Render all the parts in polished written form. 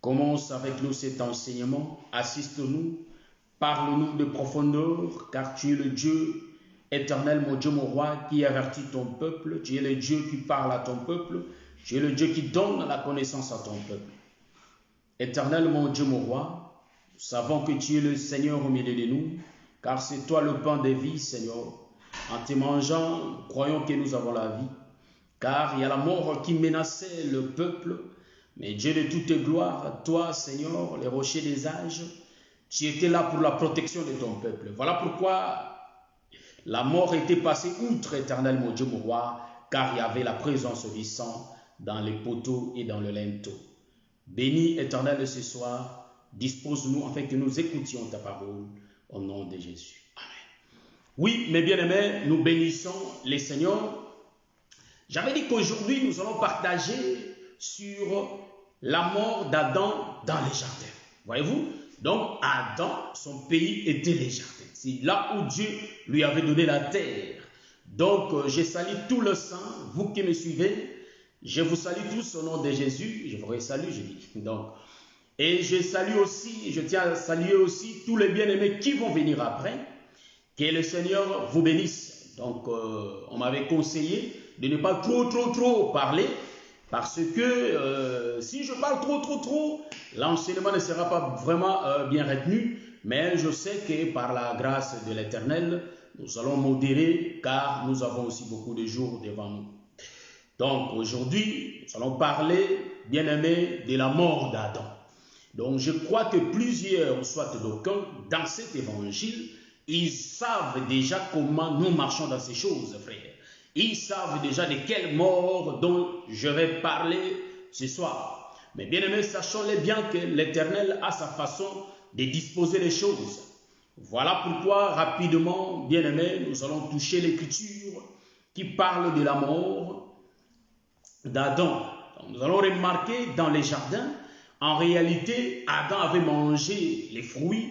Commence avec nous cet enseignement, assiste-nous, parle-nous de profondeur, car tu es le Dieu éternel, mon Dieu, mon roi, qui avertit ton peuple, tu es le Dieu qui parle à ton peuple, tu es le Dieu qui donne la connaissance à ton peuple. Éternel, mon Dieu, mon roi, nous savons que tu es le Seigneur au milieu de nous, car c'est toi le pain de vie, Seigneur. En te mangeant, nous croyons que nous avons la vie, car il y a la mort qui menaçait le peuple. Mais Dieu de toute gloire, toi, Seigneur, les rochers des âges, tu étais là pour la protection de ton peuple. Voilà pourquoi la mort était passée outre, éternel, mon Dieu, mon roi, car il y avait la présence du sang dans les poteaux et dans le linteau. Bénis, éternel, ce soir, dispose-nous afin que nous écoutions ta parole au nom de Jésus. Amen. Oui, mes bien-aimés, nous bénissons les seigneurs. J'avais dit qu'aujourd'hui, nous allons partager sur la mort d'Adam dans les jardins. Voyez-vous? Donc, Adam, son pays était les jardins. C'est là où Dieu lui avait donné la terre. Donc, je salue tout le sang, vous qui me suivez. Je vous salue tous au nom de Jésus. Je vous salue, je dis. Donc, et je salue aussi, je tiens à saluer aussi tous les bien-aimés qui vont venir après. Que le Seigneur vous bénisse. Donc, on m'avait conseillé de ne pas trop parler. Parce que si je parle trop, l'enseignement ne sera pas vraiment bien retenu. Mais je sais que par la grâce de l'Éternel, nous allons modérer car nous avons aussi beaucoup de jours devant nous. Donc aujourd'hui, nous allons parler, bien-aimés, de la mort d'Adam. Donc je crois que plusieurs, soit d'aucuns, dans cet évangile, ils savent déjà comment nous marchons dans ces choses, frères. Ils savent déjà de quelle mort dont je vais parler ce soir. Mais bien aimés, sachons-les bien que l'Éternel a sa façon de disposer les choses. Voilà pourquoi, rapidement, bien aimés, nous allons toucher l'Écriture qui parle de la mort d'Adam. Nous allons remarquer dans les jardins, en réalité, Adam avait mangé les fruits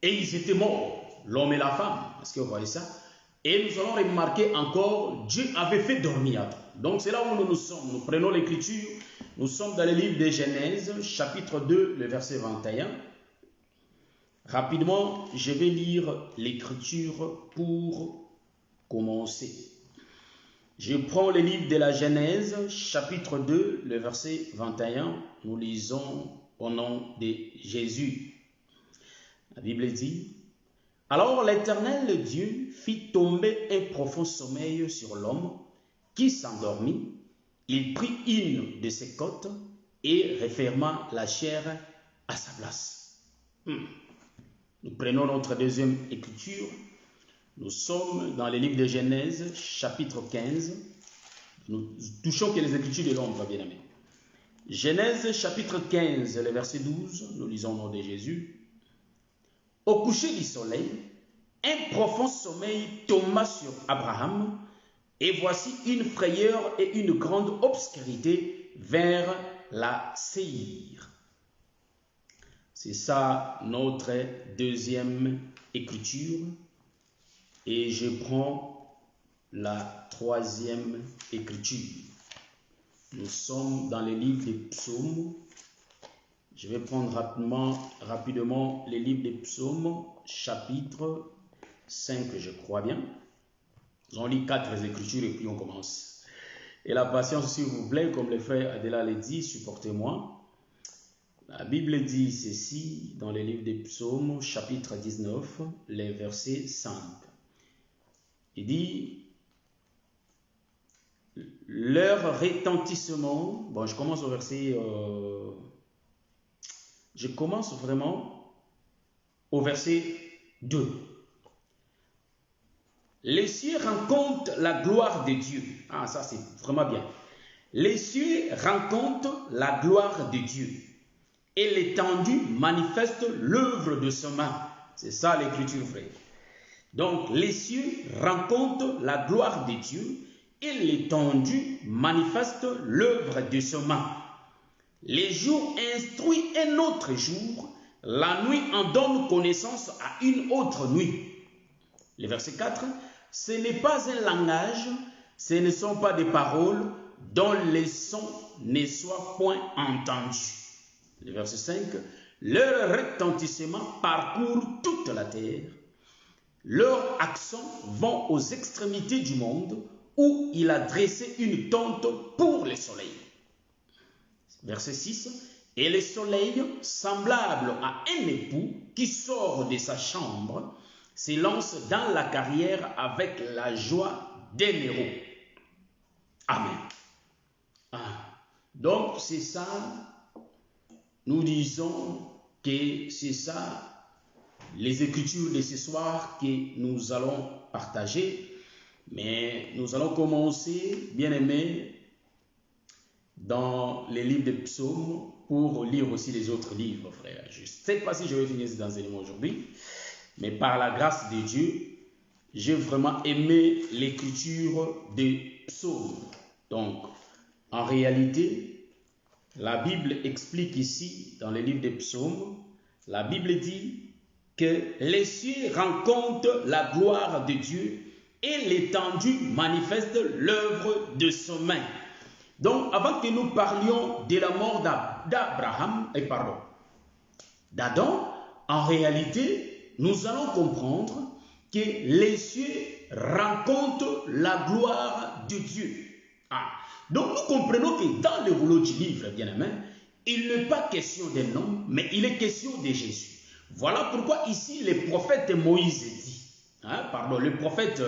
et ils étaient morts, l'homme et la femme. Est-ce que vous voyez ça? Et nous allons remarquer encore, Dieu avait fait dormir Adam. Donc c'est là où nous sommes. Nous prenons l'Écriture. Nous sommes dans le livre de Genèse, chapitre 2, le verset 21. Rapidement, je vais lire l'Écriture pour commencer. Je prends le livre de la Genèse, chapitre 2, le verset 21. Nous lisons au nom de Jésus. La Bible dit: alors l'Éternel Dieu fit tomber un profond sommeil sur l'homme qui s'endormit. Il prit une de ses côtes et referma la chair à sa place. Nous prenons notre deuxième écriture. Nous sommes dans le livre de Genèse, chapitre 15. Nous touchons que les écritures de l'homme, bien aimé. Genèse, chapitre 15, le verset 12. Nous lisons au nom de Jésus. Au coucher du soleil, un profond sommeil tomba sur Abraham, et voici une frayeur et une grande obscurité vers la Séhir. C'est ça notre deuxième écriture. Et je prends la troisième écriture. Nous sommes dans le livre des psaumes. Je vais prendre rapidement les livres des psaumes, chapitre 5, je crois bien. Nous allons lire 4 écritures et puis on commence. Et la patience, s'il vous plaît, comme le frère Adela l'a dit, supportez-moi. La Bible dit ceci dans le livre des psaumes, chapitre 19, les versets 5. Il dit: leur retentissement. Bon, je commence au verset. Je commence vraiment au verset 2. Les cieux rencontrent la gloire de Dieu. Ah, ça c'est vraiment bien. Les cieux rencontrent la gloire de Dieu. Et l'étendue manifeste l'œuvre de ses mains. C'est ça l'écriture, frère. Donc, les cieux rencontrent la gloire de Dieu. Et l'étendue manifeste l'œuvre de ses mains. Les jours instruisent un autre jour, la nuit en donne connaissance à une autre nuit. Le verset 4, ce n'est pas un langage, ce ne sont pas des paroles dont les sons ne soient point entendus. Le verset 5, leur retentissement parcourt toute la terre. Leurs accents vont aux extrémités du monde où il a dressé une tente pour le soleil. Verset 6, et le soleil, semblable à un époux qui sort de sa chambre, s'élance dans la carrière avec la joie d'un héros. Amen. Donc c'est ça, nous disons que c'est ça les écritures de ce soir que nous allons partager. Mais nous allons commencer, bien aimés, dans les livres des psaumes pour lire aussi les autres livres, frère. Je ne sais pas si je vais finir cet enseignement aujourd'hui, mais par la grâce de Dieu, j'ai vraiment aimé l'écriture des psaumes. Donc, en réalité, la Bible explique ici, dans les livres des psaumes, la Bible dit que les cieux rencontrent la gloire de Dieu et l'étendue manifeste l'œuvre de son main. Donc, avant que nous parlions de la mort d'Adam, en réalité, nous allons comprendre que les cieux rencontrent la gloire de Dieu. Donc, nous comprenons que dans le rouleau du livre, bien aimé, il n'est pas question d'un homme, mais il est question de Jésus. Voilà pourquoi ici, le prophète Moïse dit, le prophète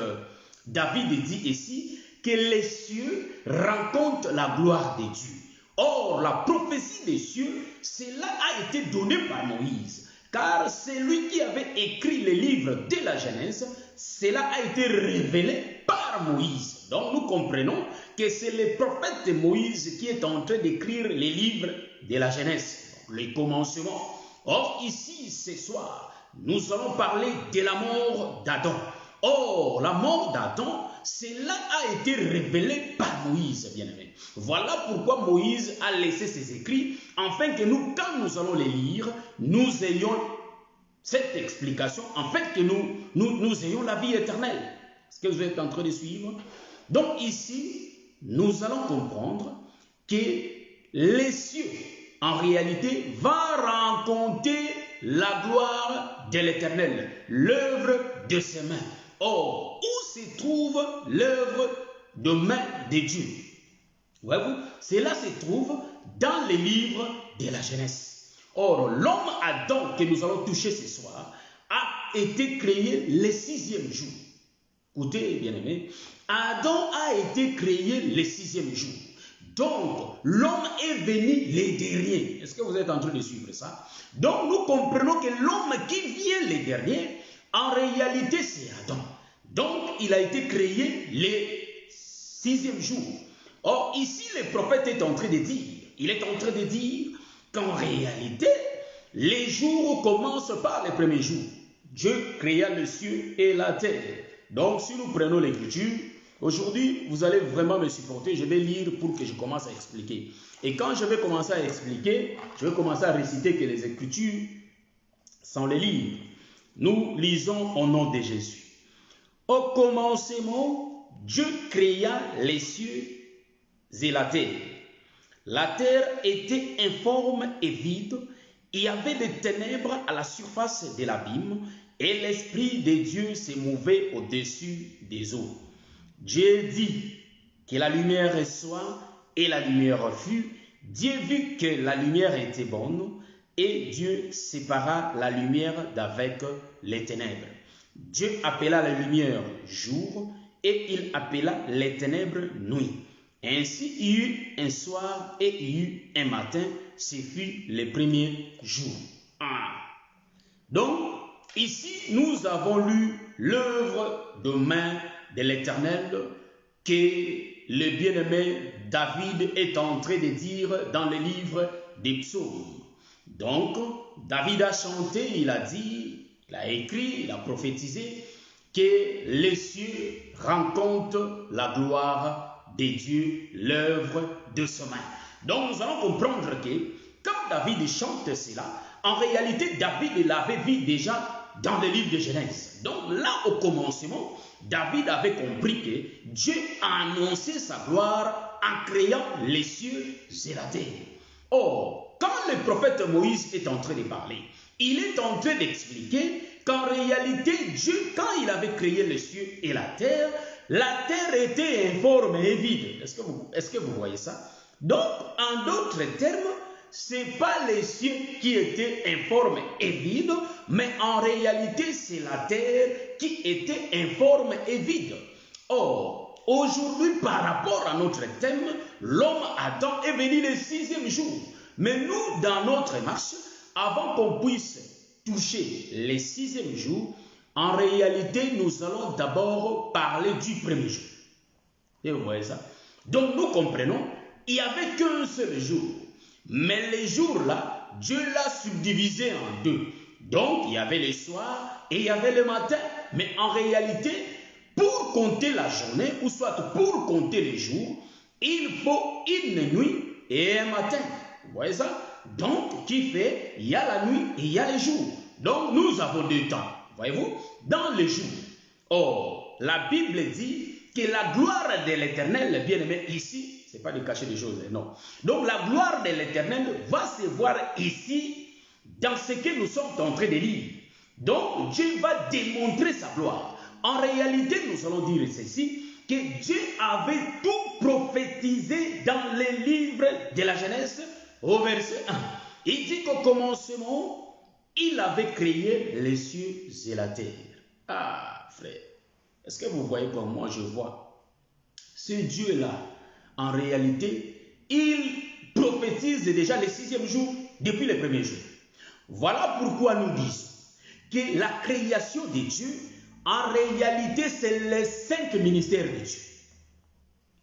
David dit ici, que les cieux rencontrent la gloire de Dieu. Or, la prophétie des cieux, cela a été donné par Moïse. Car c'est lui qui avait écrit le livre de la Genèse, cela a été révélé par Moïse. Donc nous comprenons que c'est le prophète Moïse qui est en train d'écrire les livres de la Genèse, les commencements. Or ici, ce soir, nous allons parler de la mort d'Adam. Or, la mort d'Adam, cela a été révélé par Moïse, bien-aimé. Voilà pourquoi Moïse a laissé ses écrits, afin que nous, quand nous allons les lire, nous ayons cette explication, en fait que nous ayons la vie éternelle. Est-ce que vous êtes en train de suivre? Donc ici, nous allons comprendre que les cieux, en réalité, va rencontrer la gloire de l'Éternel, l'œuvre de ses mains. Or, où se trouve l'œuvre de main de Dieu? Voyez-vous, cela se trouve dans les livres de la Genèse. Or, l'homme Adam que nous allons toucher ce soir a été créé le 6e jour. Écoutez, bien-aimés, Adam a été créé le 6e jour. Donc, l'homme est venu le dernier. Est-ce que vous êtes en train de suivre ça? Donc, nous comprenons que l'homme qui vient le dernier, en réalité, c'est Adam. Donc, il a été créé le 6e jour. Or, ici, le prophète est en train de dire, qu'en réalité, les jours commencent par le premier jour. Dieu créa le ciel et la terre. Donc, si nous prenons l'écriture, aujourd'hui, vous allez vraiment me supporter. Je vais lire pour que je commence à expliquer. Et quand je vais commencer à expliquer, je vais commencer à réciter que les écritures sont les livres. Nous lisons au nom de Jésus. Au commencement, Dieu créa les cieux et la terre. La terre était informe et vide. Il y avait des ténèbres à la surface de l'abîme et l'Esprit de Dieu se mouvait au-dessus des eaux. Dieu dit que la lumière soit et la lumière fut. Dieu vit que la lumière était bonne et Dieu sépara la lumière d'avec les ténèbres. Dieu appela la lumière jour et il appela les ténèbres nuit. Ainsi il y eut un soir et il y eut un matin, ce fut le premier jour. Donc, ici, nous avons lu l'œuvre de main de l'Éternel que le bien-aimé David est en train de dire dans le livre des psaumes. Donc, David a chanté, il a dit, il a écrit, il a prophétisé que les cieux rencontrent la gloire de Dieu, l'œuvre de sa main. Donc, nous allons comprendre que quand David chante cela, en réalité, David l'avait vu déjà dans le livre de Genèse. Donc là, au commencement, David avait compris que Dieu a annoncé sa gloire en créant les cieux et la terre. Or, quand quand le prophète Moïse est en train de parler, il est en train d'expliquer qu'en réalité, Dieu, quand il avait créé les cieux et la terre était informe et vide. Est-ce que vous voyez ça? Donc, en d'autres termes, ce n'est pas les cieux qui étaient informes et vides, mais en réalité, c'est la terre qui était informe et vide. Or, aujourd'hui, par rapport à notre thème, l'homme Adam est venu le 6e jour. Mais nous, dans notre marche, avant qu'on puisse toucher le 6e jour, en réalité, nous allons d'abord parler du premier jour. Et vous voyez ça? Donc, nous comprenons, il n'y avait qu'un seul jour. Mais les jours-là, Dieu l'a subdivisé en deux. Donc, il y avait le soir et il y avait le matin. Mais en réalité, pour compter la journée, ou soit pour compter les jours, il faut une nuit et un matin. Vous voyez ça? Donc, qui fait, il y a la nuit et il y a les jours. Donc, nous avons deux temps. Voyez-vous? Dans les jours. Or, la Bible dit que la gloire de l'Éternel, bien aimé, ici, ce n'est pas de cacher des choses, non. Donc, la gloire de l'Éternel va se voir ici, dans ce que nous sommes en train de lire. Donc, Dieu va démontrer sa gloire. En réalité, nous allons dire ceci, que Dieu avait tout prophétisé dans les livres de la Genèse, au verset 1. Il dit qu'au commencement, il avait créé les cieux et la terre. Ah, frère, est-ce que vous voyez comme moi je vois? Ce Dieu-là, en réalité, il prophétise déjà le 6e jour, depuis le premier jour. Voilà pourquoi nous disons que la création de Dieu, en réalité, c'est les 5 ministères de Dieu.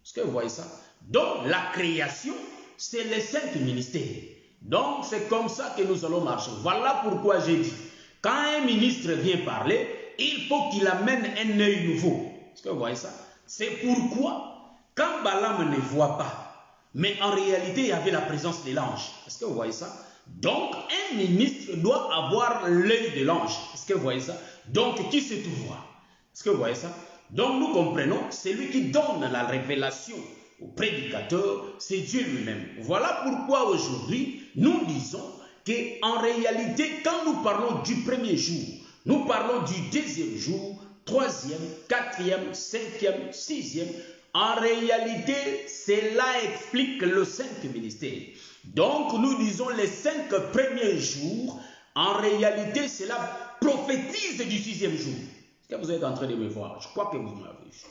Est-ce que vous voyez ça? Donc, la création, c'est les 5 ministères. Donc, c'est comme ça que nous allons marcher. Voilà pourquoi j'ai dit, quand un ministre vient parler, il faut qu'il amène un œil nouveau. Est-ce que vous voyez ça? C'est pourquoi, quand Balaam ne voit pas, mais en réalité, il y avait la présence de l'ange. Est-ce que vous voyez ça? Donc, un ministre doit avoir l'œil de l'ange. Est-ce que vous voyez ça? Donc, qui sait tout voir? Est-ce que vous voyez ça? Donc, nous comprenons, c'est lui qui donne la révélation au prédicateur, c'est Dieu lui-même. Voilà pourquoi aujourd'hui, nous disons qu'en réalité, quand nous parlons du premier jour, nous parlons du deuxième jour, 3e, 4e, 5e, 6e. En réalité, cela explique le 5 ministère. Donc, nous disons les 5 premiers jours, en réalité, cela prophétise du 6e jour. Est-ce que vous êtes en train de me voir? Je crois que vous m'avez vu.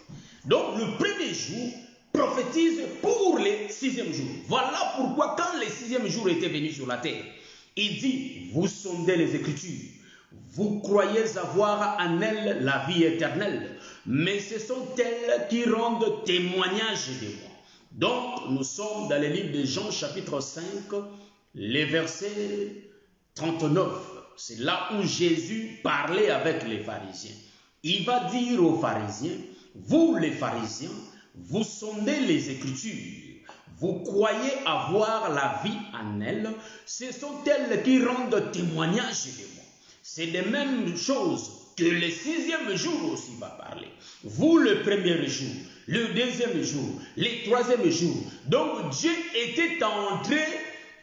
Donc, le premier jour prophétise pour le 6e jour. Voilà pourquoi, quand le 6e jour était venu sur la terre, il dit, vous sondez les Écritures, vous croyez avoir en elles la vie éternelle, mais ce sont elles qui rendent témoignage de moi. Donc, nous sommes dans le livre de Jean, chapitre 5, les versets 39. C'est là où Jésus parlait avec les pharisiens. Il va dire aux pharisiens, vous les pharisiens, vous sondez les Écritures, vous croyez avoir la vie en elles, ce sont elles qui rendent témoignage de moi. C'est de même chose que le 6e jour aussi va parler. Vous le premier jour, le deuxième jour, le 3e jour. Donc Dieu était en train,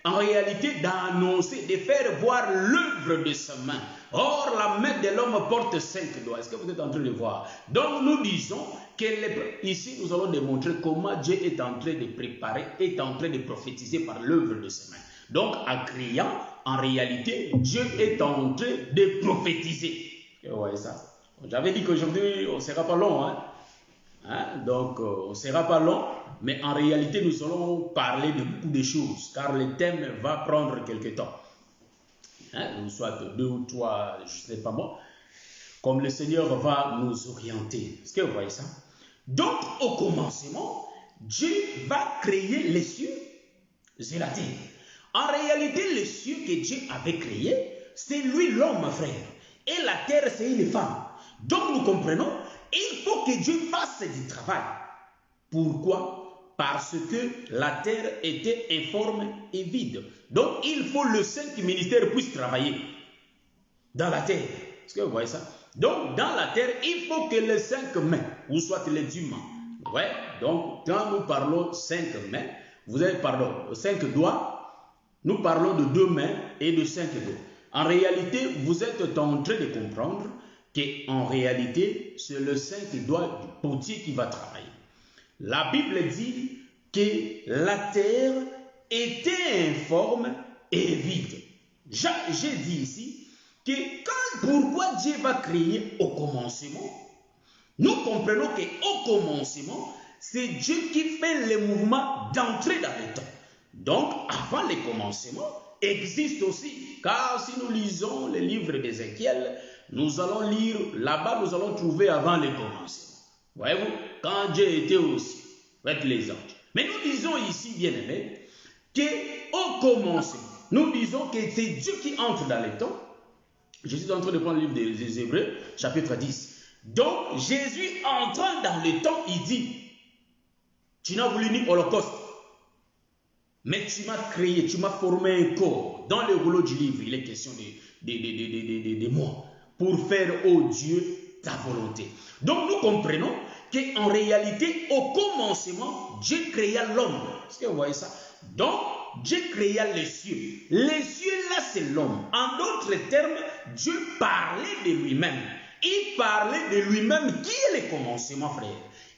en réalité, d'annoncer, de faire voir l'œuvre de sa main. Or, la main de l'homme porte 5 doigts. Est-ce que vous êtes en train de voir? Donc, nous disons que ici, nous allons démontrer comment Dieu est en train de préparer, est en train de prophétiser par l'œuvre de ses mains. Donc, en criant, en réalité, Dieu est en train de prophétiser. Vous voyez ça? J'avais dit qu'aujourd'hui, on ne sera pas long. Donc, on ne sera pas long. Mais en réalité, nous allons parler de beaucoup de choses, car le thème va prendre quelque temps. Soit 2 ou 3, je ne sais pas moi, comme le Seigneur va nous orienter. Est-ce que vous voyez ça? Donc, au commencement, Dieu va créer les cieux et la terre. En réalité, les cieux que Dieu avait créés, c'est lui l'homme, frère. Et la terre, c'est une femme. Donc, nous comprenons, il faut que Dieu fasse du travail. Pourquoi? Parce que la terre était informe et vide. Donc, il faut que le 5 ministère puisse travailler dans la terre. Est-ce que vous voyez ça? Donc, dans la terre, il faut que les 5 mains, ou soit les humains. Ouais, donc, quand nous parlons 5 mains, vous avez, 5 doigts, nous parlons de 2 mains et de 5 doigts. En réalité, vous êtes en train de comprendre qu'en réalité, c'est le 5 doigts du potier qui va travailler. La Bible dit que la terre était informe et vide. J'ai dit ici que pourquoi Dieu va créer au commencement, nous comprenons qu'au commencement, c'est Dieu qui fait le mouvement d'entrer dans le temps. Donc, avant le commencement, existe aussi. Car si nous lisons le livre d'Ézéchiel, nous allons lire, là-bas nous allons trouver avant le commencement. Voyez-vous, quand Dieu était aussi avec les anges. Mais nous disons ici, bien aimé, qu'au commencement, nous disons que c'est Dieu qui entre dans le temps. Je suis en train de prendre le livre des Hébreux, chapitre 10. Donc, Jésus entrant dans le temps, il dit, tu n'as voulu ni holocauste, mais tu m'as créé, tu m'as formé un corps. Dans le rouleau du livre, il est question de moi, pour faire, ô Dieu, ta volonté. Donc, nous comprenons qu'en réalité, au commencement, Dieu créa l'homme. Est-ce que vous voyez ça? Donc, Dieu créa les cieux. Les cieux, là, c'est l'homme. En d'autres termes, Dieu parlait de lui-même. Il parlait de lui-même qui est le commencement, frère.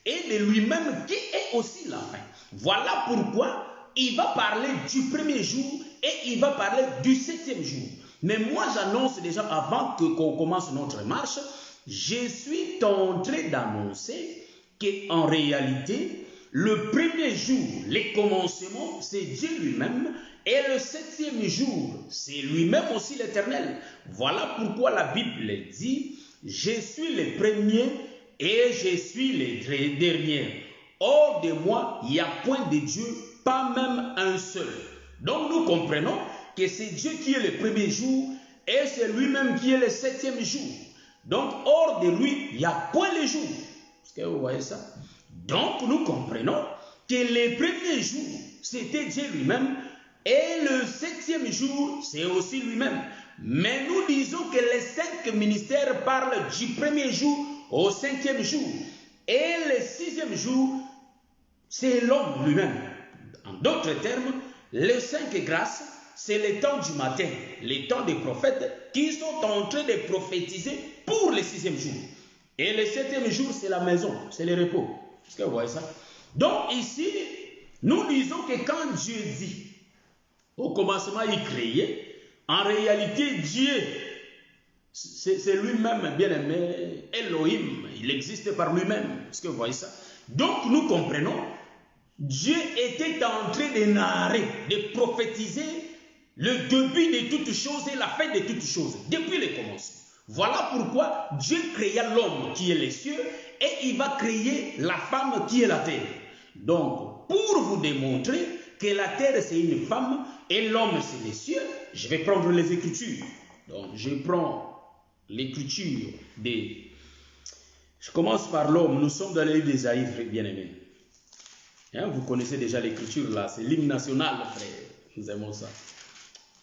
Et de lui-même qui est aussi la fin. Voilà pourquoi il va parler du premier jour et il va parler du 7e jour. Mais moi, j'annonce déjà avant qu'on commence notre marche, je suis en train d'annoncer qu'en réalité, le premier jour, le commencement, c'est Dieu lui-même. Et le 7e jour, c'est lui-même aussi l'Éternel. Voilà pourquoi la Bible dit, je suis le premier et je suis le dernier. Hors de moi, il n'y a point de Dieu, pas même un seul. Donc nous comprenons que c'est Dieu qui est le premier jour et c'est lui-même qui est le 7e jour. Donc hors de lui, il n'y a point le jour. Est-ce que vous voyez ça? Donc nous comprenons que le premier jour, c'était Dieu lui-même et le 7e jour, c'est aussi lui-même. Mais nous disons que les 5 ministères parlent du premier jour au 5e jour. Et le 6e jour, c'est l'homme lui-même. En d'autres termes, les 5 grâces, c'est le temps du matin, les temps des prophètes qui sont en train de prophétiser pour le 6e jour. Et le 7e jour, c'est la maison, c'est le repos. Est-ce que vous voyez ça? Donc ici, nous disons que quand Dieu dit, au commencement, il créait, en réalité, Dieu, c'est lui-même, bien aimé, Elohim, il existe par lui-même. Est-ce que vous voyez ça? Donc nous comprenons, Dieu était en train de narrer, de prophétiser le début de toutes choses et la fin de toutes choses, depuis le commencement. Voilà pourquoi Dieu créa l'homme qui est les cieux et il va créer la femme qui est la terre. Donc, pour vous démontrer que la terre c'est une femme et l'homme c'est les cieux, je vais prendre les Écritures. Donc, je prends l'Écriture des... Je commence par l'homme. Nous sommes dans le livre d'Ésaïe, bien-aimés. Hein, vous connaissez déjà l'Écriture là, c'est l'hymne national, frère. Nous aimons ça.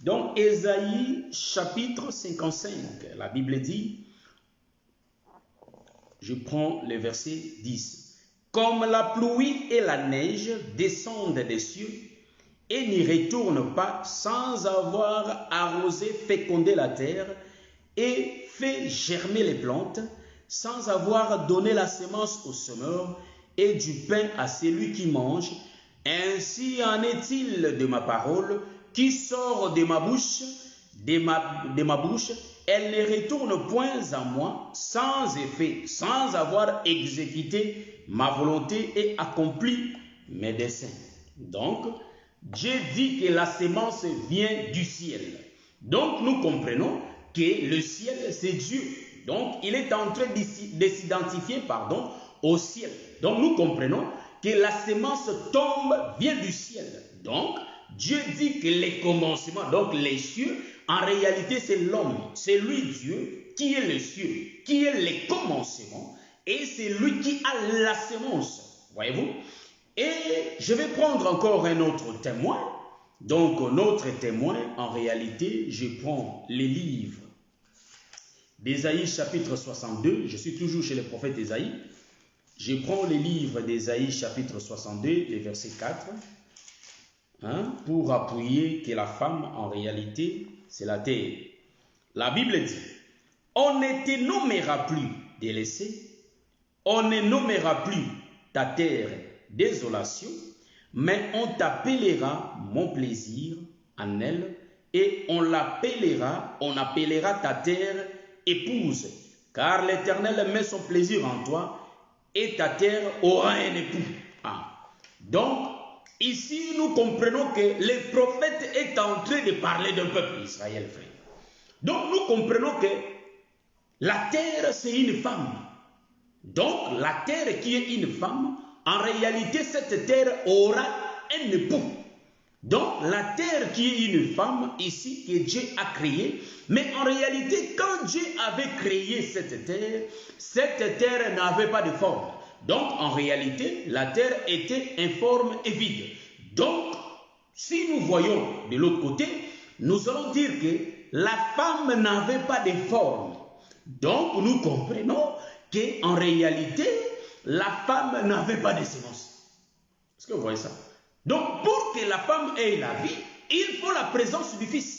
Donc, Ésaïe chapitre 55, la Bible dit, je prends le verset 10. Comme la pluie et la neige descendent des cieux et n'y retournent pas sans avoir arrosé, fécondé la terre et fait germer les plantes, sans avoir donné la semence au semeur et du pain à celui qui mange, ainsi en est-il de ma parole qui sort de ma bouche, elle ne retourne point à moi sans effet, sans avoir exécuté ma volonté et accompli mes desseins. Donc, Dieu dit que la semence vient du ciel. Donc, nous comprenons que le ciel, c'est Dieu. Donc, il est en train de s'identifier, au ciel. Donc, nous comprenons que la semence tombe, vient du ciel. Donc, Dieu dit que les commencements, donc les cieux, en réalité, c'est l'homme. C'est lui, Dieu, qui est le cieux, qui est les commencements, et c'est lui qui a la semence. Voyez-vous? Et je vais prendre encore un autre témoin. Donc, notre témoin, en réalité, je prends les livres d'Ésaïe chapitre 62. Je suis toujours chez le prophète Ésaïe. Je prends les livres d'Ésaïe chapitre 62, les versets 4. pour appuyer que la femme, en réalité, c'est la terre. La Bible dit, on ne te nommera plus délaissé, on ne nommera plus ta terre désolation, mais on t'appellera mon plaisir en elle, et on appellera ta terre épouse, car l'Éternel met son plaisir en toi, et ta terre aura un époux. Donc, ici, nous comprenons que le prophète est en train de parler d'un peuple Israël, frère. Donc, nous comprenons que la terre, c'est une femme. Donc, la terre qui est une femme, en réalité, cette terre aura un époux. Donc, la terre qui est une femme, ici, que Dieu a créée, mais en réalité, quand Dieu avait créé cette terre n'avait pas de forme. Donc, en réalité, la terre était informe et vide. Donc, si nous voyons de l'autre côté, nous allons dire que la femme n'avait pas de forme. Donc, nous comprenons qu'en réalité, la femme n'avait pas de sémence. Est-ce que vous voyez ça? Donc, pour que la femme ait la vie, il faut la présence du Fils.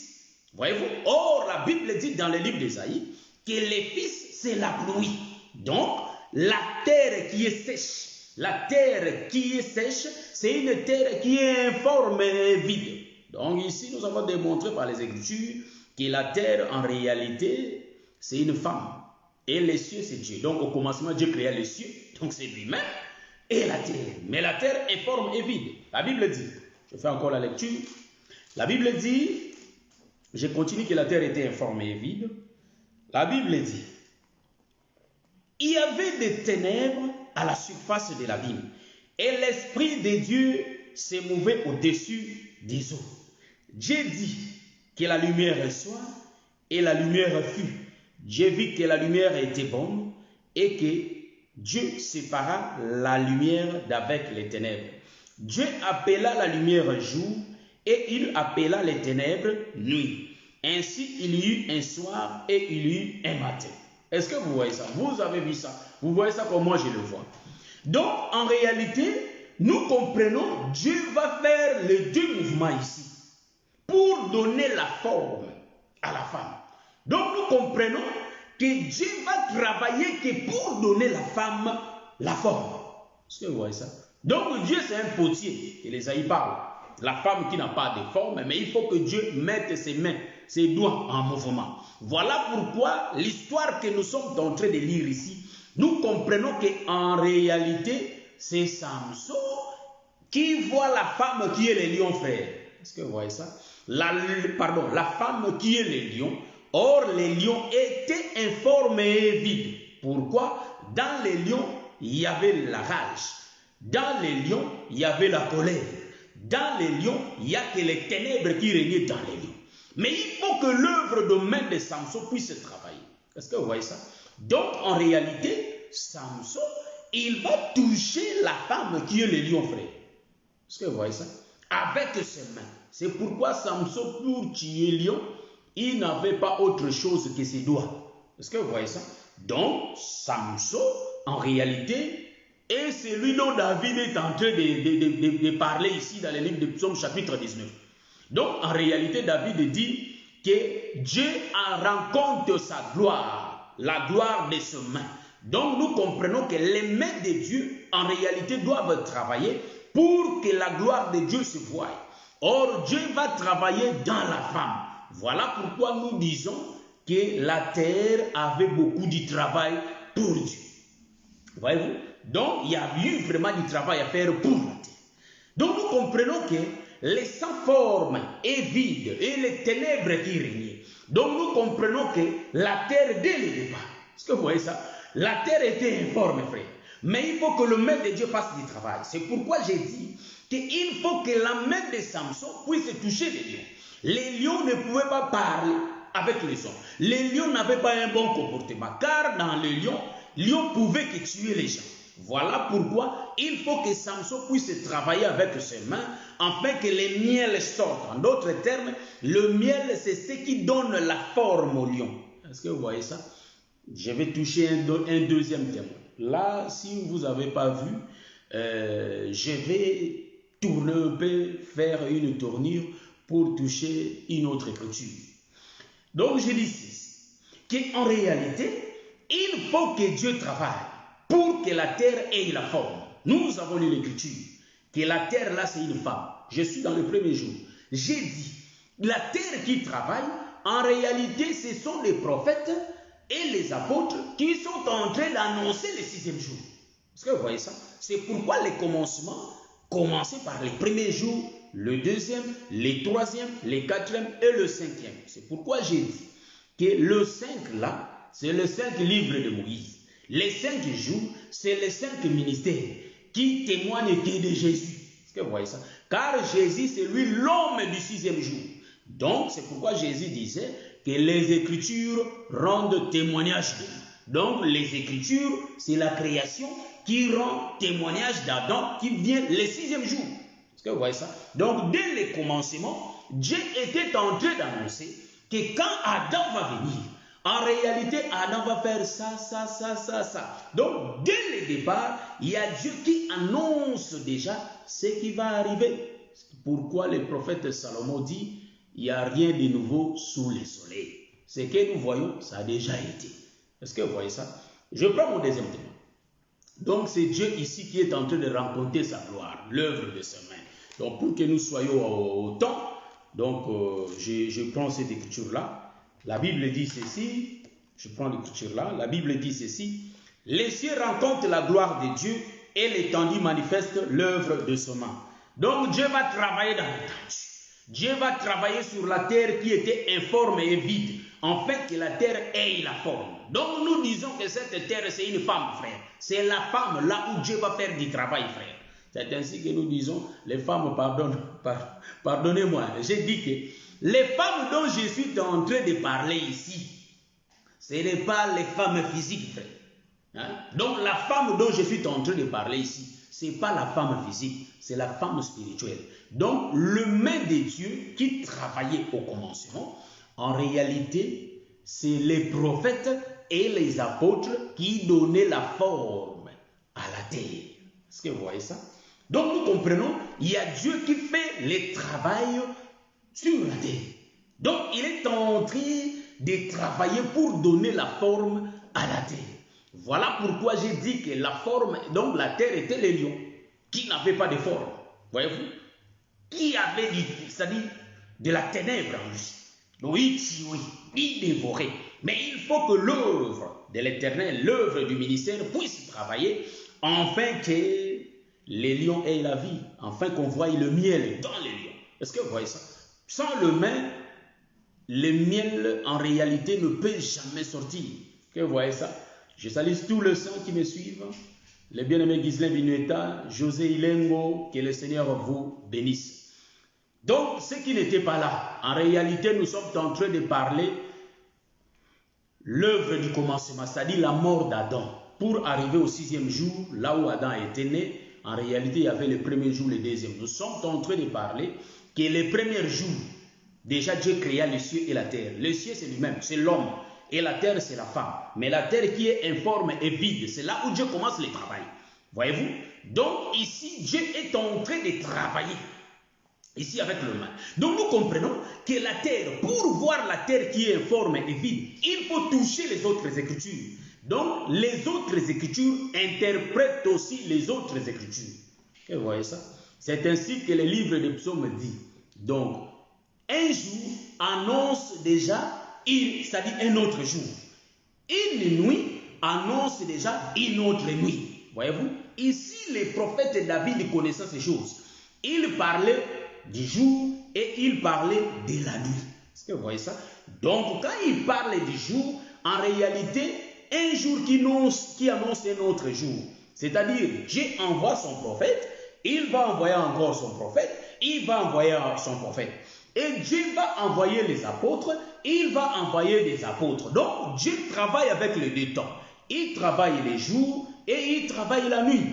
Voyez-vous? Or, la Bible dit dans le livre d'Ésaïe que le Fils, c'est la pluie. Donc, la terre qui est sèche, c'est une terre qui est informe et vide. Donc, ici, nous avons démontré par les Écritures que la terre, en réalité, c'est une femme. Et les cieux, c'est Dieu. Donc, au commencement, Dieu créa les cieux. Donc, c'est lui-même. Et la terre. Mais la terre est informe et vide. La Bible dit, je fais encore la lecture. La Bible dit, je continue que la terre était informe et vide. La Bible dit, il y avait des ténèbres à la surface de l'abîme. Et l'Esprit de Dieu se mouvait au-dessus des eaux. Dieu dit que la lumière soit, et la lumière fut. Dieu vit que la lumière était bonne, et que Dieu sépara la lumière d'avec les ténèbres. Dieu appela la lumière jour, et il appela les ténèbres nuit. Ainsi, il y eut un soir et il y eut un matin. Est-ce que vous voyez ça? Vous avez vu ça? Vous voyez ça comme moi je le vois. Donc, en réalité, nous comprenons, Dieu va faire les deux mouvements ici pour donner la forme à la femme. Donc, nous comprenons que Dieu va travailler que pour donner la femme la forme. Est-ce que vous voyez ça? Donc, Dieu, c'est un potier, et l'Ésaïe parle. La femme qui n'a pas de forme, mais il faut que Dieu mette ses mains, ses doigts en mouvement. Voilà pourquoi l'histoire que nous sommes en train de lire ici, nous comprenons qu'en réalité, c'est Samson qui voit la femme qui est le lion, frère. Est-ce que vous voyez ça? La femme qui est le lion. Or, les lions étaient informes et vides. Pourquoi? Dans les lions, il y avait la rage. Dans les lions, il y avait la colère. Dans les lions, il n'y a que les ténèbres qui régnaient dans les lions. Mais il faut que l'œuvre de main de Samson puisse travailler. Est-ce que vous voyez ça? Donc, en réalité, Samson, il va toucher la femme qui est le lion, frère. Est-ce que vous voyez ça? Avec ses mains. C'est pourquoi Samson, pour tuer le lion, il n'avait pas autre chose que ses doigts. Est-ce que vous voyez ça? Donc, Samson, en réalité, est celui dont David est en train de parler ici dans le livre de Psaume chapitre 19. Donc, en réalité, David dit que Dieu en rencontre sa gloire, la gloire de ses mains. Donc, nous comprenons que les mains de Dieu, en réalité, doivent travailler pour que la gloire de Dieu se voie. Or, Dieu va travailler dans la femme. Voilà pourquoi nous disons que la terre avait beaucoup de travail pour Dieu. Voyez-vous? Donc, il y a eu vraiment du travail à faire pour la terre. Donc, nous comprenons que les sans forme est vide et les ténèbres qui régnaient. Donc, nous comprenons que la terre, dès le départ, est-ce que vous voyez ça? La terre était informe, frère. Mais il faut que le main de Dieu fasse du travail. C'est pourquoi j'ai dit qu'il faut que la main de Samson puisse toucher les lions. Les lions ne pouvaient pas parler avec les hommes. Les lions n'avaient pas un bon comportement. Car dans les lions pouvaient que tuer les gens. Voilà pourquoi il faut que Samson puisse travailler avec ses mains afin que les miels sortent. En d'autres termes, le miel, c'est ce qui donne la forme au lion. Est-ce que vous voyez ça? Je vais toucher un deuxième témoin. Là, si vous n'avez pas vu, je vais tourner un peu, faire une tournure pour toucher une autre écriture. Donc je dis qu'en réalité, il faut que Dieu travaille pour que la terre ait la forme. Nous avons lu l'écriture, que la terre là c'est une femme. Je suis dans le premier jour. J'ai dit, la terre qui travaille, en réalité ce sont les prophètes et les apôtres qui sont en train d'annoncer le 6e jour. Est-ce que vous voyez ça? C'est pourquoi les commencements commençaient par les premiers jours, le 2e, le 3e, le 4e et le 5e. C'est pourquoi j'ai dit que le 5 là, c'est le 5 livre de Moïse. Les 5 jours, c'est les 5 ministères qui témoignent de Jésus. Est-ce que vous voyez ça? Car Jésus, c'est lui l'homme du 6e jour. Donc, c'est pourquoi Jésus disait que les Écritures rendent témoignage de lui. Donc, les Écritures, c'est la création qui rend témoignage d'Adam qui vient le 6e jour. Est-ce que vous voyez ça? Donc, dès le commencement, Dieu était en train d'annoncer que quand Adam va venir, en réalité, Adam va faire ça, ça, ça, ça, ça. Donc, dès le départ, il y a Dieu qui annonce déjà ce qui va arriver. Pourquoi le prophète Salomon dit, il n'y a rien de nouveau sous le soleil. Ce que nous voyons, ça a déjà été. Est-ce que vous voyez ça? Je prends mon deuxième témoin. Donc, c'est Dieu ici qui est en train de raconter sa gloire, l'œuvre de ses mains. Donc, pour que nous soyons au temps, donc, je prends cette écriture-là. La Bible dit ceci, je prends l'écriture-là, la Bible dit ceci, « Les cieux rencontrent la gloire de Dieu et l'étendue manifeste l'œuvre de ses mains. » Donc, Dieu va travailler dans l'étendue. Dieu va travailler sur la terre qui était informe et vide, afin que la terre ait la forme. Donc, nous disons que cette terre, c'est une femme, frère. C'est la femme là où Dieu va faire du travail, frère. C'est ainsi que nous disons, les femmes, pardonnez-moi, j'ai dit que les femmes dont je suis en train de parler ici, ce n'est pas les femmes physiques, frère. Hein? Donc la femme dont je suis en train de parler ici, ce n'est pas la femme physique, c'est la femme spirituelle. Donc le main de Dieu qui travaillait au commencement, en réalité, c'est les prophètes et les apôtres qui donnaient la forme à la terre. Est-ce que vous voyez ça? Donc nous comprenons, il y a Dieu qui fait le travail sur la terre. Donc il est en train de travailler pour donner la forme à la terre. Voilà pourquoi j'ai dit que la forme, donc la terre était les lions, qui n'avaient pas de forme. Voyez-vous? Qui avait, c'est-à-dire de la ténèbre en lui. Donc il tuait, il dévorait. Mais il faut que l'œuvre de l'Éternel, l'œuvre du ministère puisse travailler, afin que les lions aient la vie, afin qu'on voie le miel dans les lions. Est-ce que vous voyez ça? Sans le main, le miel en réalité ne peut jamais sortir. Est-ce que vous voyez ça? Je salue tous les saints qui me suivent. Les bien-aimés Ghislain Binueta, José Ilengo, que le Seigneur vous bénisse. Donc, ceux qui n'étaient pas là, en réalité, nous sommes en train de parler l'œuvre du commencement, c'est-à-dire la mort d'Adam. Pour arriver au 6e jour, là où Adam était né, en réalité, il y avait le premier jour, le deuxième. Nous sommes en train de parler que les premiers jours, déjà Dieu créa les cieux et la terre. Le ciel, c'est lui-même, c'est l'homme. Et la terre, c'est la femme. Mais la terre qui est informe et vide, c'est là où Dieu commence le travail. Voyez-vous? Donc ici, Dieu est en train de travailler. Ici avec le main. Donc nous comprenons que la terre, pour voir la terre qui est informe et vide, il faut toucher les autres écritures. Donc les autres écritures interprètent aussi les autres écritures. Et vous voyez ça? C'est ainsi que le livre des psaumes dit. Donc, un jour annonce déjà, c'est-à-dire un autre jour. Une nuit annonce déjà une autre nuit. Voyez-vous? Ici, les prophètes David connaissaient ces choses. Il parlait du jour et il parlait de la nuit. Est-ce que vous voyez ça? Donc, quand il parle du jour, en réalité, un jour qui annonce un autre jour. C'est-à-dire, Dieu envoie son prophète, il va envoyer encore son prophète, il va envoyer son prophète. Et Dieu va envoyer les apôtres, il va envoyer des apôtres. Donc, Dieu travaille avec les deux temps. Il travaille les jours et il travaille la nuit.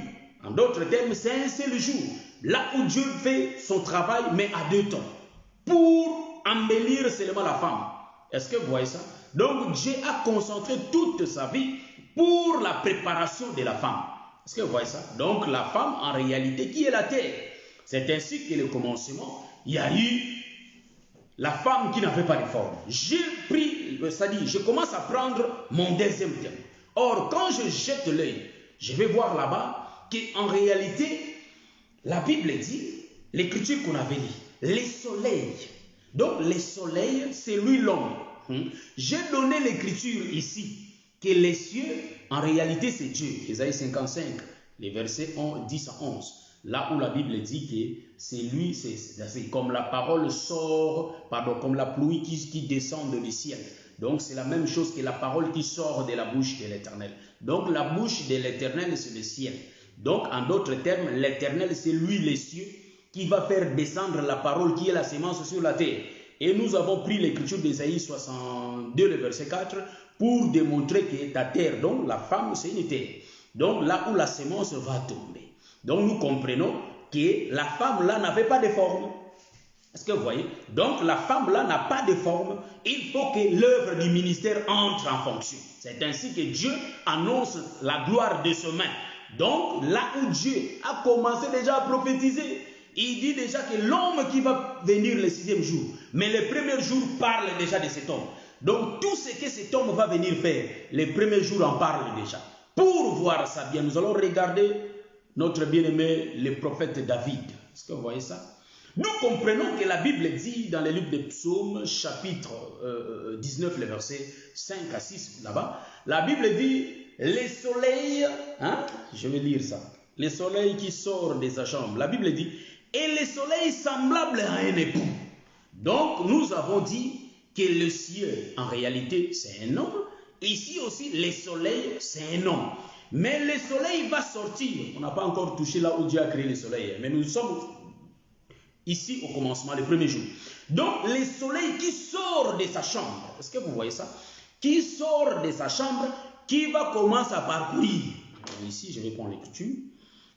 En d'autres termes, c'est un seul jour. Là où Dieu fait son travail, mais à deux temps. Pour embellir seulement la femme. Est-ce que vous voyez ça? Donc, Dieu a concentré toute sa vie pour la préparation de la femme. Est-ce que vous voyez ça? Donc, la femme, en réalité, qui est la terre? C'est ainsi que le commencement, il y a eu la femme qui n'avait pas de forme. J'ai pris, c'est-à-dire, je commence à prendre mon deuxième thème. Or, quand je jette l'œil, je vais voir là-bas qu'en réalité, la Bible dit, l'écriture qu'on avait dit, les soleils. Donc, les soleils, c'est lui l'homme. J'ai donné l'écriture ici, que les cieux, en réalité, c'est Dieu. Ésaïe 55, les versets 10 à 11. Là où la Bible dit que c'est lui, c'est comme la parole sort, pardon, comme la pluie qui descend du ciel. Donc, c'est la même chose que la parole qui sort de la bouche de l'Éternel. Donc, la bouche de l'Éternel, c'est le ciel. Donc, en d'autres termes, l'Éternel, c'est lui, les cieux, qui va faire descendre la parole qui est la sémence sur la terre. Et nous avons pris l'écriture d'Ésaïe 62, le verset 4, pour démontrer que ta terre, donc la femme, c'est une terre. Donc, là où la sémence va tomber. Donc, nous comprenons que la femme là n'avait pas de forme. Est-ce que vous voyez? Donc, la femme là n'a pas de forme. Il faut que l'œuvre du ministère entre en fonction. C'est ainsi que Dieu annonce la gloire de ses mains. Donc, là où Dieu a commencé déjà à prophétiser, il dit déjà que l'homme qui va venir le 6e jour, mais le premier jour parle déjà de cet homme. Donc, tout ce que cet homme va venir faire, les premiers jours en parle déjà. Pour voir ça bien, nous allons regarder notre bien-aimé, le prophète David. Est-ce que vous voyez ça? Nous comprenons que la Bible dit dans le livre des Psaumes, chapitre 19, le verset 5 à 6, là-bas, la Bible dit, les soleils, je vais lire ça, les soleils qui sortent de sa chambre, la Bible dit, et les soleils semblables à un époux. Donc, nous avons dit que le ciel, en réalité, c'est un homme. Ici aussi, les soleils, c'est un homme. Mais le soleil va sortir. On n'a pas encore touché là où Dieu a créé le soleil. Mais nous sommes ici au commencement, le premier jour. Donc, le soleil qui sort de sa chambre. Est-ce que vous voyez ça? Qui sort de sa chambre, qui va commencer à parcourir. Ici, je vais prendre l'écriture.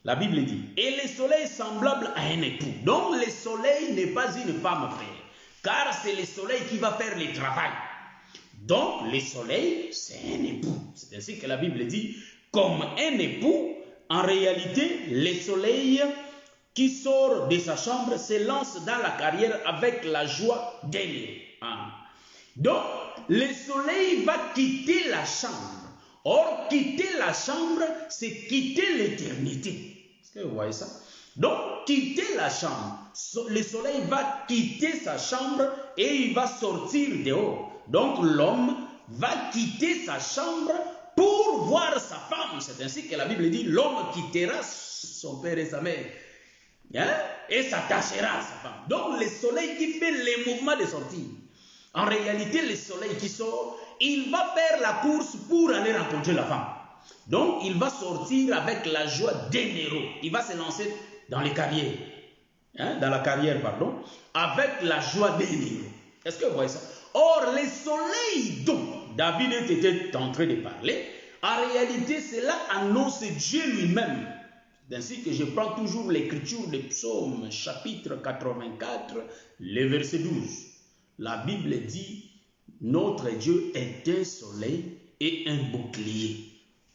La Bible dit, et le soleil semblable à un époux. Donc, le soleil n'est pas une femme, frère. Car c'est le soleil qui va faire le travail. Donc, le soleil, c'est un époux. C'est ainsi que la Bible dit, comme un époux, en réalité, le soleil qui sort de sa chambre se lance dans la carrière avec la joie d'aimer. Donc, le soleil va quitter la chambre. Or, quitter la chambre, c'est quitter l'éternité. Est-ce que vous voyez ça? Donc, quitter la chambre. Le soleil va quitter sa chambre et il va sortir dehors. Donc, l'homme va quitter sa chambre pour voir sa femme. C'est ainsi que la Bible dit, l'homme quittera son père et sa mère. Et s'attachera à sa femme. Donc, le soleil qui fait les mouvements de sortie. En réalité, le soleil qui sort, il va faire la course pour aller rencontrer la femme. Donc, il va sortir avec la joie d'un héros. Il va se lancer dans les carrières. Dans la carrière, pardon. Avec la joie d'un héros. Est-ce que vous voyez ça? Or, le soleil dont David était en train de parler, en réalité, cela annonce Dieu lui-même. Ainsi que je prends toujours l'écriture des Psaumes, chapitre 84, le verset 12. La Bible dit, notre Dieu est un soleil et un bouclier.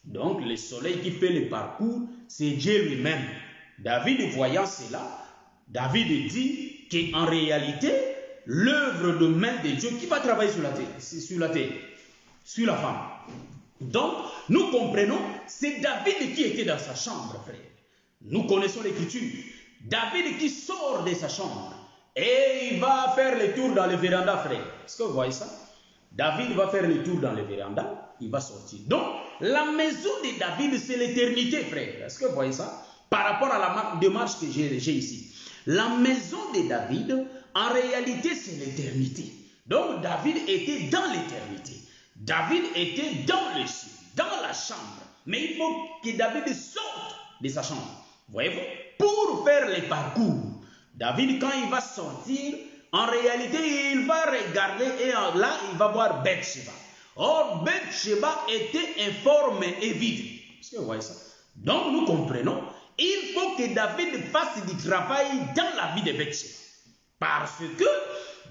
Donc, le soleil qui fait le parcours, c'est Dieu lui-même. David, voyant cela, David dit qu'en réalité, l'œuvre de main de Dieu, qui va travailler sur la terre, sur la femme. Donc, nous comprenons, c'est David qui était dans sa chambre, frère. Nous connaissons l'écriture. David qui sort de sa chambre et il va faire le tour dans le véranda, frère. Est-ce que vous voyez ça? David va faire le tour dans le véranda, il va sortir. Donc, la maison de David, c'est l'éternité, frère. Est-ce que vous voyez ça? Par rapport à la démarche que j'ai ici. La maison de David, en réalité, c'est l'éternité. Donc, David était dans l'éternité. David était dans le ciel, dans la chambre. Mais il faut que David sorte de sa chambre. Voyez-vous? Pour faire le parcours. David, quand il va sortir, en réalité, il va regarder et là, il va voir Bathsheba. Or, Bathsheba était informe et vide. Est-ce que vous voyez ça? Donc, nous comprenons, il faut que David fasse du travail dans la vie de Bathsheba. Parce que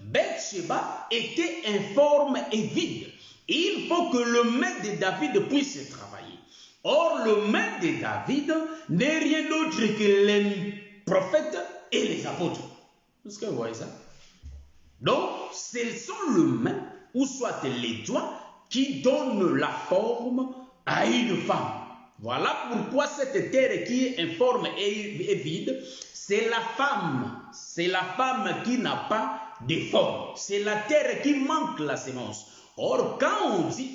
Bathsheba était informe et vide. Il faut que le maître de David puisse travailler. Or, le maître de David n'est rien d'autre que le prophète et les apôtres. Est-ce que vous voyez ça? Donc, ce sont les mains, ou soit les doigts, qui donnent la forme à une femme. Voilà pourquoi cette terre qui est informe et vide, c'est la femme. C'est la femme qui n'a pas de forme. C'est la terre qui manque la semence. Or, quand on dit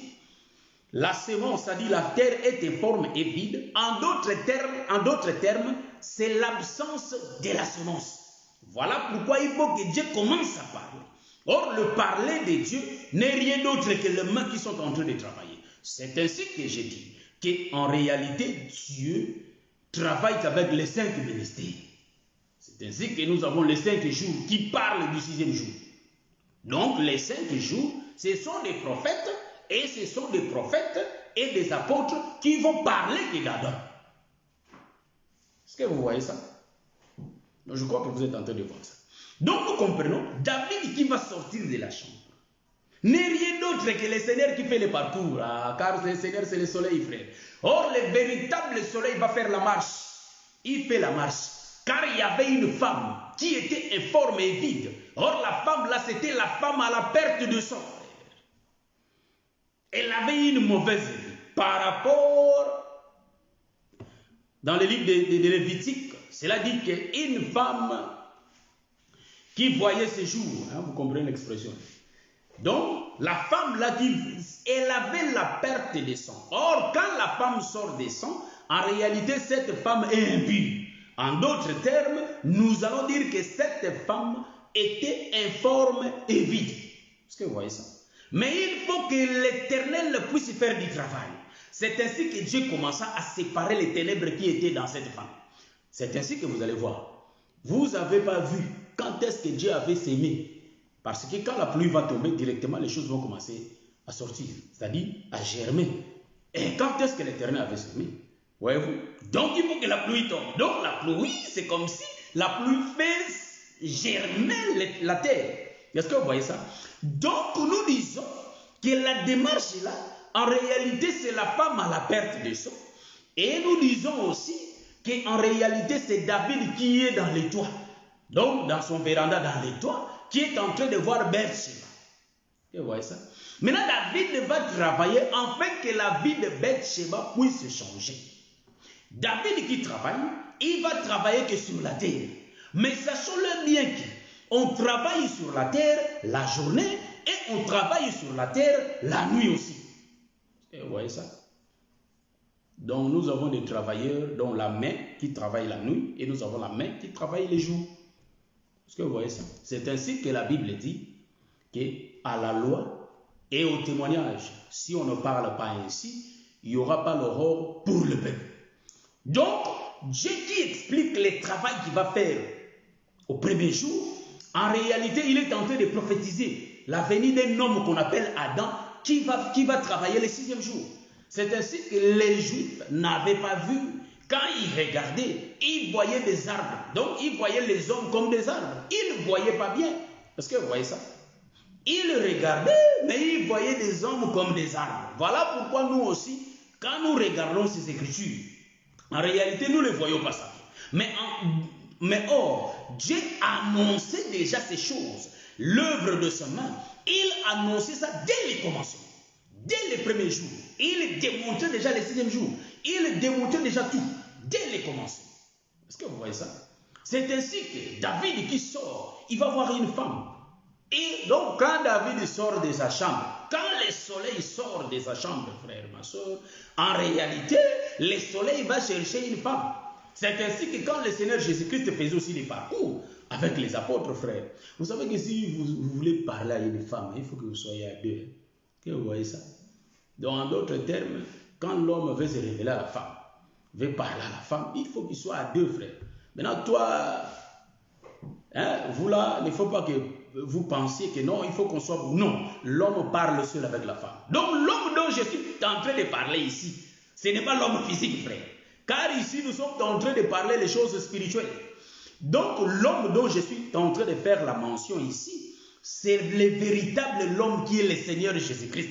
la semence, c'est-à-dire la terre est informe et vide, en d'autres termes, c'est l'absence de la semence. Voilà pourquoi il faut que Dieu commence à parler. Or, le parler de Dieu n'est rien d'autre que les mains qui sont en train de travailler. C'est ainsi que j'ai dit qu'en réalité, Dieu travaille avec les 5 ministères. C'est ainsi que nous avons les 5 jours qui parlent du 6e jour. Donc, les 5 jours, ce sont des prophètes, et ce sont des prophètes et des apôtres qui vont parler de d'Adam. Est-ce que vous voyez ça? Donc, je crois que vous êtes en train de voir ça. Donc, nous comprenons, David qui va sortir de la chambre n'est rien d'autre que le Seigneur qui fait le parcours. Ah, car le Seigneur, c'est le soleil, frère. Or, le véritable soleil va faire la marche. Il fait la marche. Car il y avait une femme qui était informe et vide. Or, la femme là, c'était la femme à la perte de sang. Elle avait une mauvaise vie. Par rapport, dans le livre de Lévitique, cela dit qu'une femme qui voyait ses jours, hein, vous comprenez l'expression. Donc, la femme là, elle avait la perte de sang. Or, quand la femme sort des sangs, en réalité, cette femme est impure. En d'autres termes, nous allons dire que cette femme était informe et vide. Est-ce que vous voyez ça? Mais il faut que l'Éternel puisse faire du travail. C'est ainsi que Dieu commença à séparer les ténèbres qui étaient dans cette femme. C'est ainsi que vous allez voir. Vous n'avez pas vu quand est-ce que Dieu avait sémé. Parce que quand la pluie va tomber, directement les choses vont commencer à sortir. C'est-à-dire à germer. Et quand est-ce que l'Éternel avait semé? Voyez-vous? Donc il faut que la pluie tombe. Donc la pluie, c'est comme si la pluie fait germer la terre. Est-ce que vous voyez ça? Donc nous disons que la démarche là, en réalité c'est la femme à la perte de sang. Et nous disons aussi qu'en réalité c'est David qui est dans les toits. Donc dans son véranda dans les toits, qui est en train de voir Bathsheba. Vous voyez ça? Maintenant David va travailler afin que la vie de Bathsheba puisse changer. David qui travaille, il va travailler que sur la terre. Mais sachons-le bien qu'on travaille sur la terre la journée et on travaille sur la terre la nuit aussi. Vous voyez ça? Donc nous avons des travailleurs dont la main qui travaille la nuit et nous avons la main qui travaille les jours. Est-ce que vous voyez ça? C'est ainsi que la Bible dit qu'à la loi et au témoignage, si on ne parle pas ainsi, il n'y aura pas l'aurore pour le peuple. Donc, Dieu qui explique le travail qu'il va faire au premier jour, en réalité, il est en train de prophétiser la venue d'un homme qu'on appelle Adam, qui va travailler le 6e jour. C'est ainsi que les Juifs n'avaient pas vu. Quand ils regardaient, ils voyaient des arbres. Donc, ils voyaient les hommes comme des arbres. Ils ne voyaient pas bien. Est-ce que vous voyez ça? Ils regardaient, mais ils voyaient des hommes comme des arbres. Voilà pourquoi nous aussi, quand nous regardons ces Écritures, en réalité, nous ne les voyons pas ça. Mais or, Dieu annonçait déjà ces choses. L'œuvre de sa main, il annonçait ça dès le commencement. Dès les premiers jours. Il démontrait déjà le 6e jour. Il démontrait déjà tout. Dès le commencement. Est-ce que vous voyez ça? C'est ainsi que David qui sort, il va voir une femme. Et donc, quand David sort de sa chambre, quand le soleil sort de sa chambre, frère, ma soeur, en réalité, le soleil va chercher une femme. C'est ainsi que quand le Seigneur Jésus-Christ faisait aussi des parcours avec les apôtres, frères, vous savez que si vous voulez parler à une femme, il faut que vous soyez à deux. Que vous voyez ça? Donc, en d'autres termes, quand l'homme veut se révéler à la femme, veut parler à la femme, il faut qu'il soit à deux, frères. Maintenant, toi, vous là, il ne faut pas que vous pensiez que non, il faut qu'on soit... Non, l'homme parle seul avec la femme. Donc l'homme dont je suis en train de parler ici, ce n'est pas l'homme physique, frère. Car ici, nous sommes en train de parler des choses spirituelles. Donc l'homme dont je suis en train de faire la mention ici, c'est le véritable l'homme qui est le Seigneur Jésus-Christ.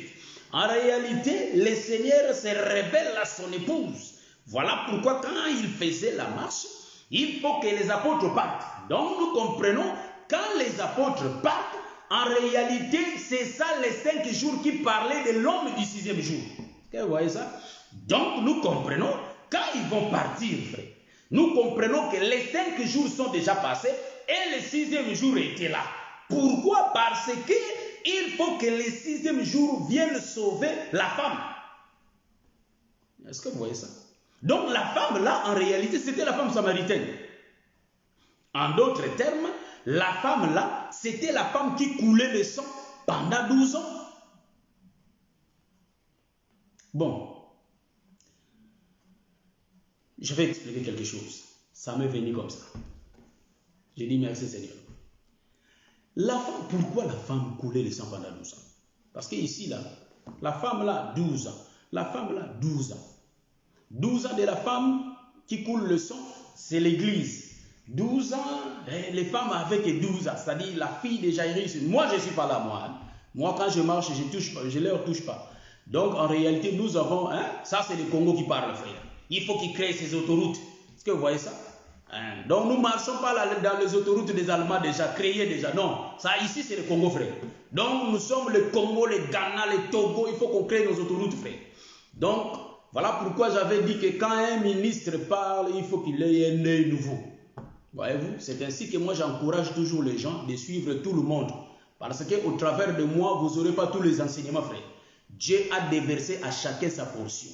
En réalité, le Seigneur se révèle à son épouse. Voilà pourquoi quand il faisait la marche, Il faut que les apôtres partent. Donc nous comprenons, quand les apôtres partent, en réalité, c'est ça les 5 jours qui parlaient de l'homme du 6e jour. Vous voyez ça? Donc nous comprenons, quand ils vont partir, frère, nous comprenons que les 5 jours sont déjà passés et le 6e jour était là. Pourquoi? Parce qu'il faut que le 6e jour vienne sauver la femme. Est-ce que vous voyez ça? Donc la femme là, en réalité, c'était la femme samaritaine. En d'autres termes, la femme là, c'était la femme qui coulait le sang pendant 12 ans. Bon, je vais expliquer quelque chose. Ça m'est venu comme ça. J'ai dit merci Seigneur. La femme, pourquoi la femme coulait le sang pendant 12 ans? Parce que ici là, la femme là, 12 ans. La femme là, 12 ans. 12 ans de la femme qui coule le sang, c'est l'église. 12 ans, les femmes avec 12 ans, c'est-à-dire la fille de Jairus. Moi, je ne suis pas là, moi. Moi, quand je marche, je ne leur touche pas. Donc, en réalité, nous avons, ça c'est le Congo qui parle, frère. Il faut qu'il crée ces autoroutes. Est-ce que vous voyez ça? Donc, nous ne marchons pas là, dans les autoroutes des Allemands déjà, créées déjà. Non, ça ici, c'est le Congo, frère. Donc, nous sommes le Congo, le Ghana, le Togo. Il faut qu'on crée nos autoroutes, frère. Donc, voilà pourquoi j'avais dit que quand un ministre parle, il faut qu'il ait un œil nouveau. Voyez-vous, c'est ainsi que moi j'encourage toujours les gens de suivre tout le monde. Parce qu'au travers de moi, vous n'aurez pas tous les enseignements, frère. Dieu a déversé à chacun sa portion.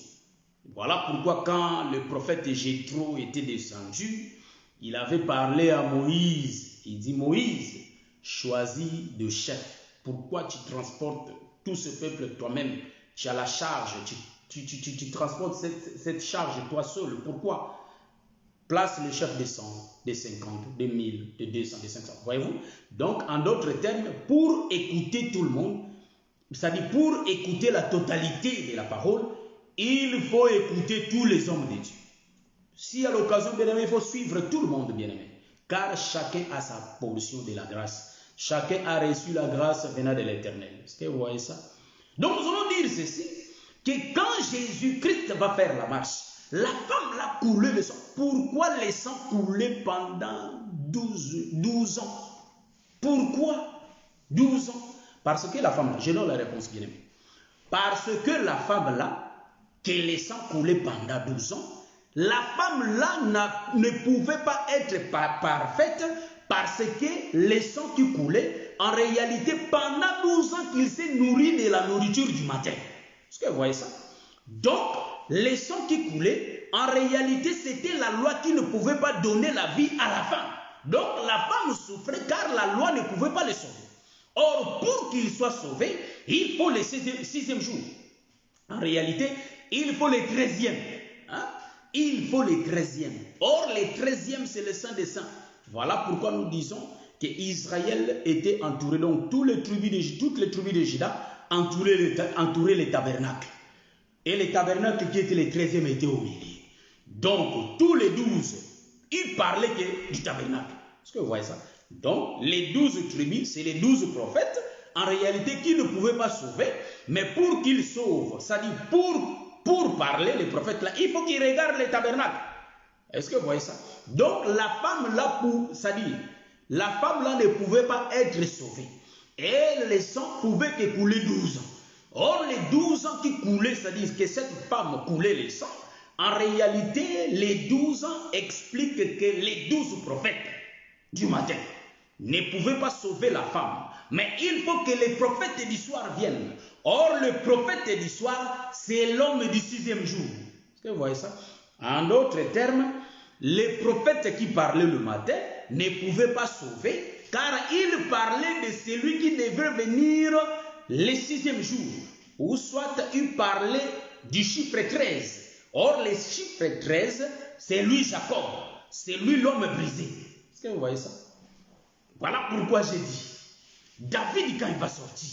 Voilà pourquoi quand le prophète Jéthro était descendu, il avait parlé à Moïse. Il dit, Moïse, choisis de chef. Pourquoi tu transportes tout ce peuple toi-même? Tu as la charge, tu transportes cette charge toi seul. Pourquoi? Place le chef de 100, de 50, de 1000, de 200, de 500. Voyez-vous? Donc, en d'autres termes, pour écouter tout le monde, c'est-à-dire pour écouter la totalité de la parole, il faut écouter tous les hommes de Dieu. Si à l'occasion, bien aimé, il faut suivre tout le monde, bien aimé. Car chacun a sa portion de la grâce. Chacun a reçu la grâce venant de l'Éternel. Est-ce que vous voyez ça? Donc, nous allons dire ceci, que quand Jésus-Christ va faire la marche, la femme l'a coulé le sang. Pourquoi le sang coulait pendant 12 ans? Pourquoi 12 ans? Parce que la femme là, je donne la réponse bien aimée. Parce que la femme là, que le sang coulait pendant 12 ans, la femme là ne pouvait pas être parfaite parce que le sang qui coulait, en réalité, pendant 12 ans qu'il s'est nourri de la nourriture du matin. Est-ce que vous voyez ça? Donc, le sang qui coulait, en réalité, c'était la loi qui ne pouvait pas donner la vie à la femme. Donc, la femme souffrait car la loi ne pouvait pas le sauver. Or, pour qu'il soit sauvé, il faut le 6e jour. En réalité, il faut le 13e. Il faut le 13e. Or, le 13e, c'est le sang des saints. Voilà pourquoi nous disons qu'Israël était entouré. Donc, toutes les tribus de Juda entouraient le tabernacle. Et le tabernacle qui était le 13e était au milieu. Donc, tous les 12, ils parlaient du tabernacle. Est-ce que vous voyez ça? Donc, les 12 tribus, c'est les 12 prophètes, en réalité, qui ne pouvaient pas sauver, mais pour qu'ils sauvent, c'est-à-dire pour parler, les prophètes là, il faut qu'ils regardent le tabernacle. Est-ce que vous voyez ça? Donc, la femme là, c'est-à-dire, la femme là ne pouvait pas être sauvée. Et le sang pouvait que couler 12 ans. Or, les 12 ans qui coulaient, c'est-à-dire que cette femme coulait le sang, en réalité, les 12 ans expliquent que les 12 prophètes du matin ne pouvaient pas sauver la femme. Mais il faut que les prophètes du soir viennent. Or, le prophète du soir, c'est l'homme du 6e jour. Est-ce que vous voyez ça? En d'autres termes, les prophètes qui parlaient le matin ne pouvaient pas sauver, car ils parlaient de celui qui devait venir le 6e jour. Ou soit ils parlaient du chiffre 13. Or, le chiffre 13, c'est lui Jacob. C'est lui l'homme brisé. Est-ce que vous voyez ça? Voilà pourquoi j'ai dit, David, quand il va sortir,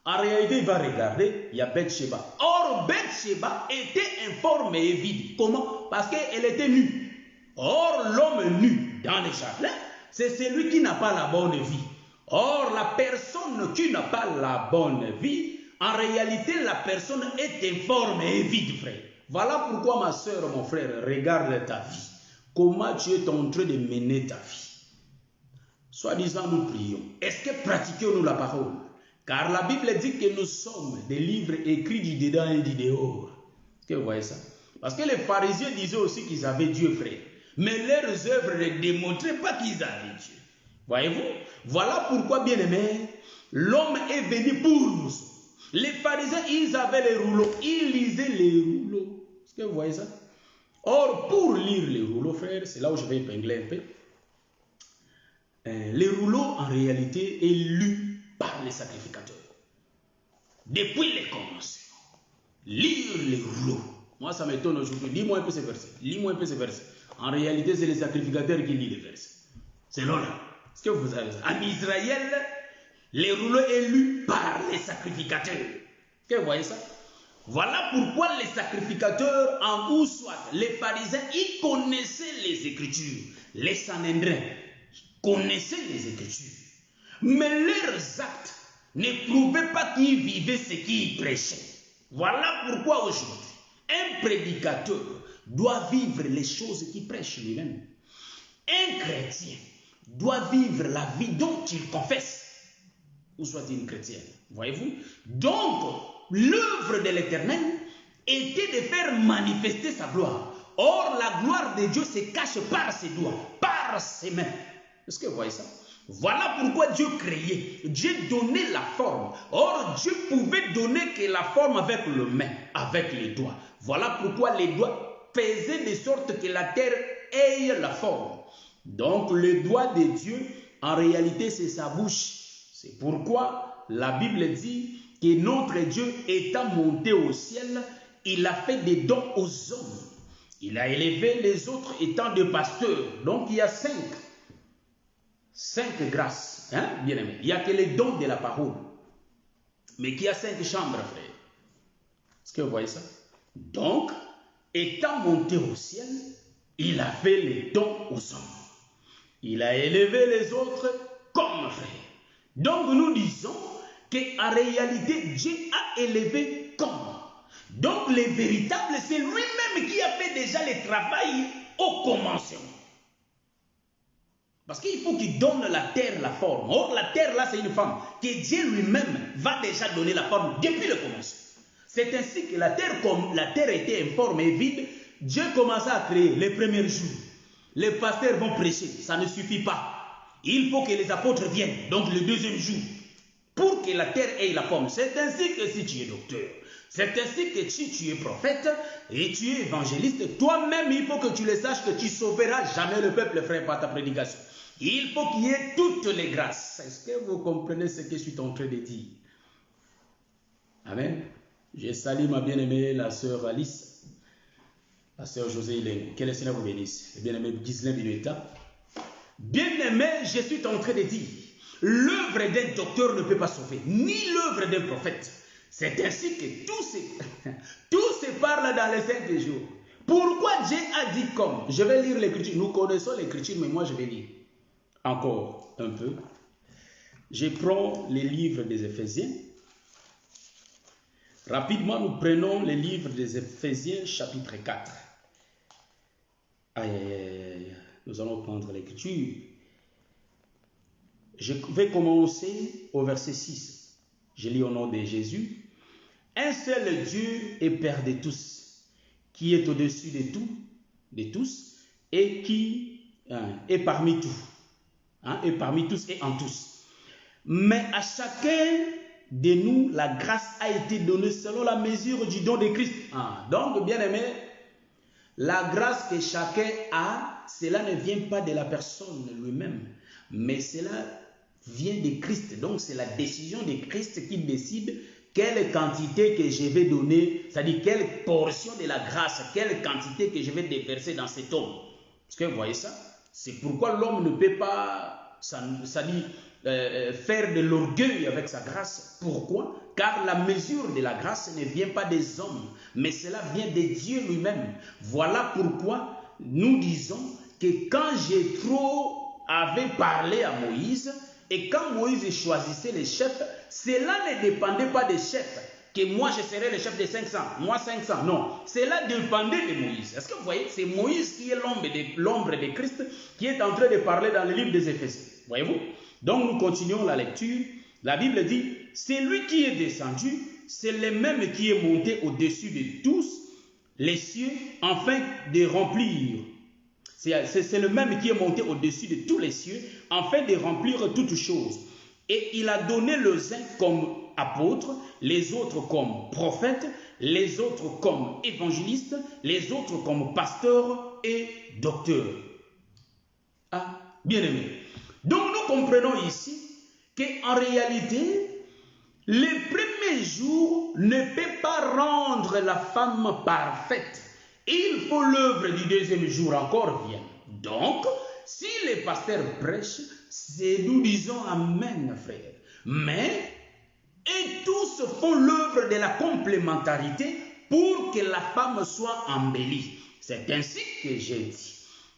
en réalité, il va regarder, il y a Bathsheba. Or, Bathsheba était informe et vide. Comment? Parce qu'elle était nue. Or, l'homme nu dans le jardin, c'est celui qui n'a pas la bonne vie. Or, la personne qui n'a pas la bonne vie, en réalité, la personne est informe et vide, frère. Voilà pourquoi, ma soeur, mon frère, regarde ta vie. comment tu es en train de mener ta vie. Soi-disant, nous prions. Est-ce que pratiquons-nous la parole? Car la Bible dit que nous sommes des livres écrits du dedans et du dehors. Est-ce que vous voyez ça? Parce que les pharisiens disaient aussi qu'ils avaient Dieu, frère. Mais leurs œuvres ne démontraient pas qu'ils avaient Dieu. Voyez-vous? Voilà pourquoi, bien aimé, l'homme est venu pour nous. Les pharisiens, ils avaient les rouleaux. Ils lisaient les rouleaux. Est-ce que vous voyez ça? Or, pour lire les rouleaux, frère, c'est là où je vais épingler un peu. Les rouleaux, en réalité, est lu par les sacrificateurs. Depuis les commencements. Lire les rouleaux. Moi, ça m'étonne aujourd'hui. Lis-moi un peu ces versets. Lis-moi un peu ces versets. En réalité, c'est les sacrificateurs qui lisent les versets. C'est là. Est-ce que vous avez ça? En Israël, les rouleaux est lu par les sacrificateurs. Est-ce que vous voyez ça? Voilà pourquoi les sacrificateurs, en ou soit les pharisiens, ils connaissaient les Écritures. Les Sanhédrins connaissaient les Écritures. Mais leurs actes ne prouvaient pas qu'ils vivaient ce qu'ils prêchaient. Voilà pourquoi aujourd'hui, un prédicateur doit vivre les choses qu'il prêche lui-même. Un chrétien doit vivre la vie dont il confesse. Ou soit-il chrétien. Voyez-vous? Donc, l'œuvre de l'Éternel était de faire manifester sa gloire. Or, la gloire de Dieu se cache par ses doigts, par ses mains. Est-ce que vous voyez ça? Voilà pourquoi Dieu créait. Dieu donnait la forme. Or, Dieu pouvait donner que la forme avec les mains, avec les doigts. Voilà pourquoi les doigts faisaient de sorte que la terre ait la forme. Donc, le doigt de Dieu, en réalité, c'est sa bouche. C'est pourquoi la Bible dit que notre Dieu étant monté au ciel, il a fait des dons aux hommes. Il a élevé les autres étant des pasteurs. Donc, il y a cinq grâces, hein, bien aimé. Il n'y a que les dons de la parole. Mais qu'il y a 5 chambres, frère. Est-ce que vous voyez ça? Donc, étant monté au ciel, il a fait les dons aux hommes. Il a élevé les autres comme frère. Donc, nous disons qu'en réalité, Dieu a élevé comme. Donc, le véritable, c'est lui-même qui a fait déjà le travail au commencement. Parce qu'il faut qu'il donne la terre la forme. Or, la terre là, c'est une forme que Dieu lui-même va déjà donner la forme depuis le commencement. C'est ainsi que la terre, comme la terre était informe et vide, Dieu commença à créer les premiers jours. Les pasteurs vont prêcher, ça ne suffit pas. Il faut que les apôtres viennent, donc le deuxième jour, pour que la terre ait la forme. C'est ainsi que si tu es docteur, c'est ainsi que si tu es prophète et tu es évangéliste, toi-même, il faut que tu le saches que tu ne sauveras jamais le peuple, frère, par ta prédication. Il faut qu'il y ait toutes les grâces. Est-ce que vous comprenez ce que je suis en train de dire? Amen. Je salue ma bien-aimée, la sœur Alice, la sœur José Hélène. Que le Seigneur vous bénisse. Le bien-aimé Ghislain Binueta. Bien-aimé, je suis en train de dire, l'œuvre d'un docteur ne peut pas sauver, ni l'œuvre d'un prophète. C'est ainsi que tout se parle dans les 5 jours. Pourquoi Dieu a dit comme? Je vais lire l'écriture. Nous connaissons l'écriture, mais moi je vais lire encore un peu. Je prends les livres des Éphésiens. Rapidement, nous prenons les livres des Éphésiens, chapitre 4. Aïe, aïe, aïe. Nous allons prendre l'écriture. Je vais commencer au verset 6. Je lis au nom de Jésus. Un seul Dieu est Père de tous, qui est au-dessus de tous, et qui est parmi tous. Et parmi tous et en tous. Mais à chacun de nous, la grâce a été donnée selon la mesure du don de Christ. Donc, bien aimé, la grâce que chacun a, cela ne vient pas de la personne lui-même, mais cela vient de Christ. Donc, c'est la décision de Christ qui décide quelle quantité que je vais donner, c'est-à-dire quelle portion de la grâce, quelle quantité que je vais déverser dans cet homme. Est-ce que vous voyez ça? C'est pourquoi l'homme ne peut pas, faire de l'orgueil avec sa grâce. Pourquoi? Car la mesure de la grâce ne vient pas des hommes, mais cela vient de Dieu lui-même. Voilà pourquoi nous disons que quand Jéthro avait parlé à Moïse, et quand Moïse choisissait les chefs, cela ne dépendait pas des chefs. que moi je serai le chef des 500, moi 500. Non, cela dépendait de Moïse. Est-ce que vous voyez? C'est Moïse qui est l'ombre de Christ qui est en train de parler dans le livre des Éphésiens. Voyez-vous? Donc nous continuons la lecture. La Bible dit, c'est lui qui est descendu, c'est le même qui est monté au-dessus de tous les cieux, afin de remplir. C'est le même qui est monté au-dessus de tous les cieux, afin de remplir toutes choses. Et il a donné les uns comme apôtres, les autres comme prophètes, les autres comme évangélistes, les autres comme pasteurs et docteurs. Ah, bien aimé. Donc nous comprenons ici qu'en réalité, les premiers jours ne peuvent pas rendre la femme parfaite. Il faut l'œuvre du deuxième jour encore vienne. Donc, si les pasteurs prêchent, nous disons Amen, frère. Mais, et tous font l'œuvre de la complémentarité pour que la femme soit embellie. C'est ainsi que j'ai dit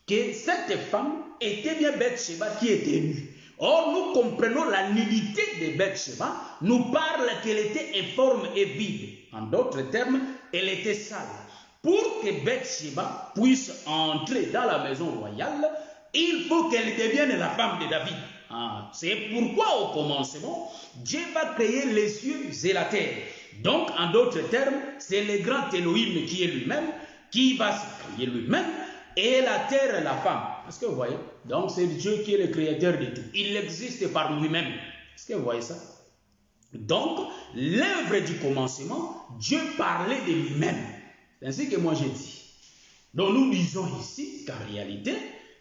que cette femme était bien Bathsheba qui était nue. Or, nous comprenons la nudité de Bathsheba, nous parle qu'elle était informe et vide. En d'autres termes, elle était sale. Pour que Bathsheba puisse entrer dans la maison royale, il faut qu'elle devienne la femme de David. Ah, c'est pourquoi au commencement, Dieu va créer les cieux et la terre. Donc, en d'autres termes, c'est le grand Elohim qui est lui-même, qui va se créer lui-même, et la terre et la femme. Est-ce que vous voyez? Donc, c'est Dieu qui est le créateur de tout. Il existe par lui-même. Est-ce que vous voyez ça? Donc, l'œuvre du commencement, Dieu parlait de lui-même. C'est ainsi que moi j'ai dit. Donc, nous disons ici qu'en réalité,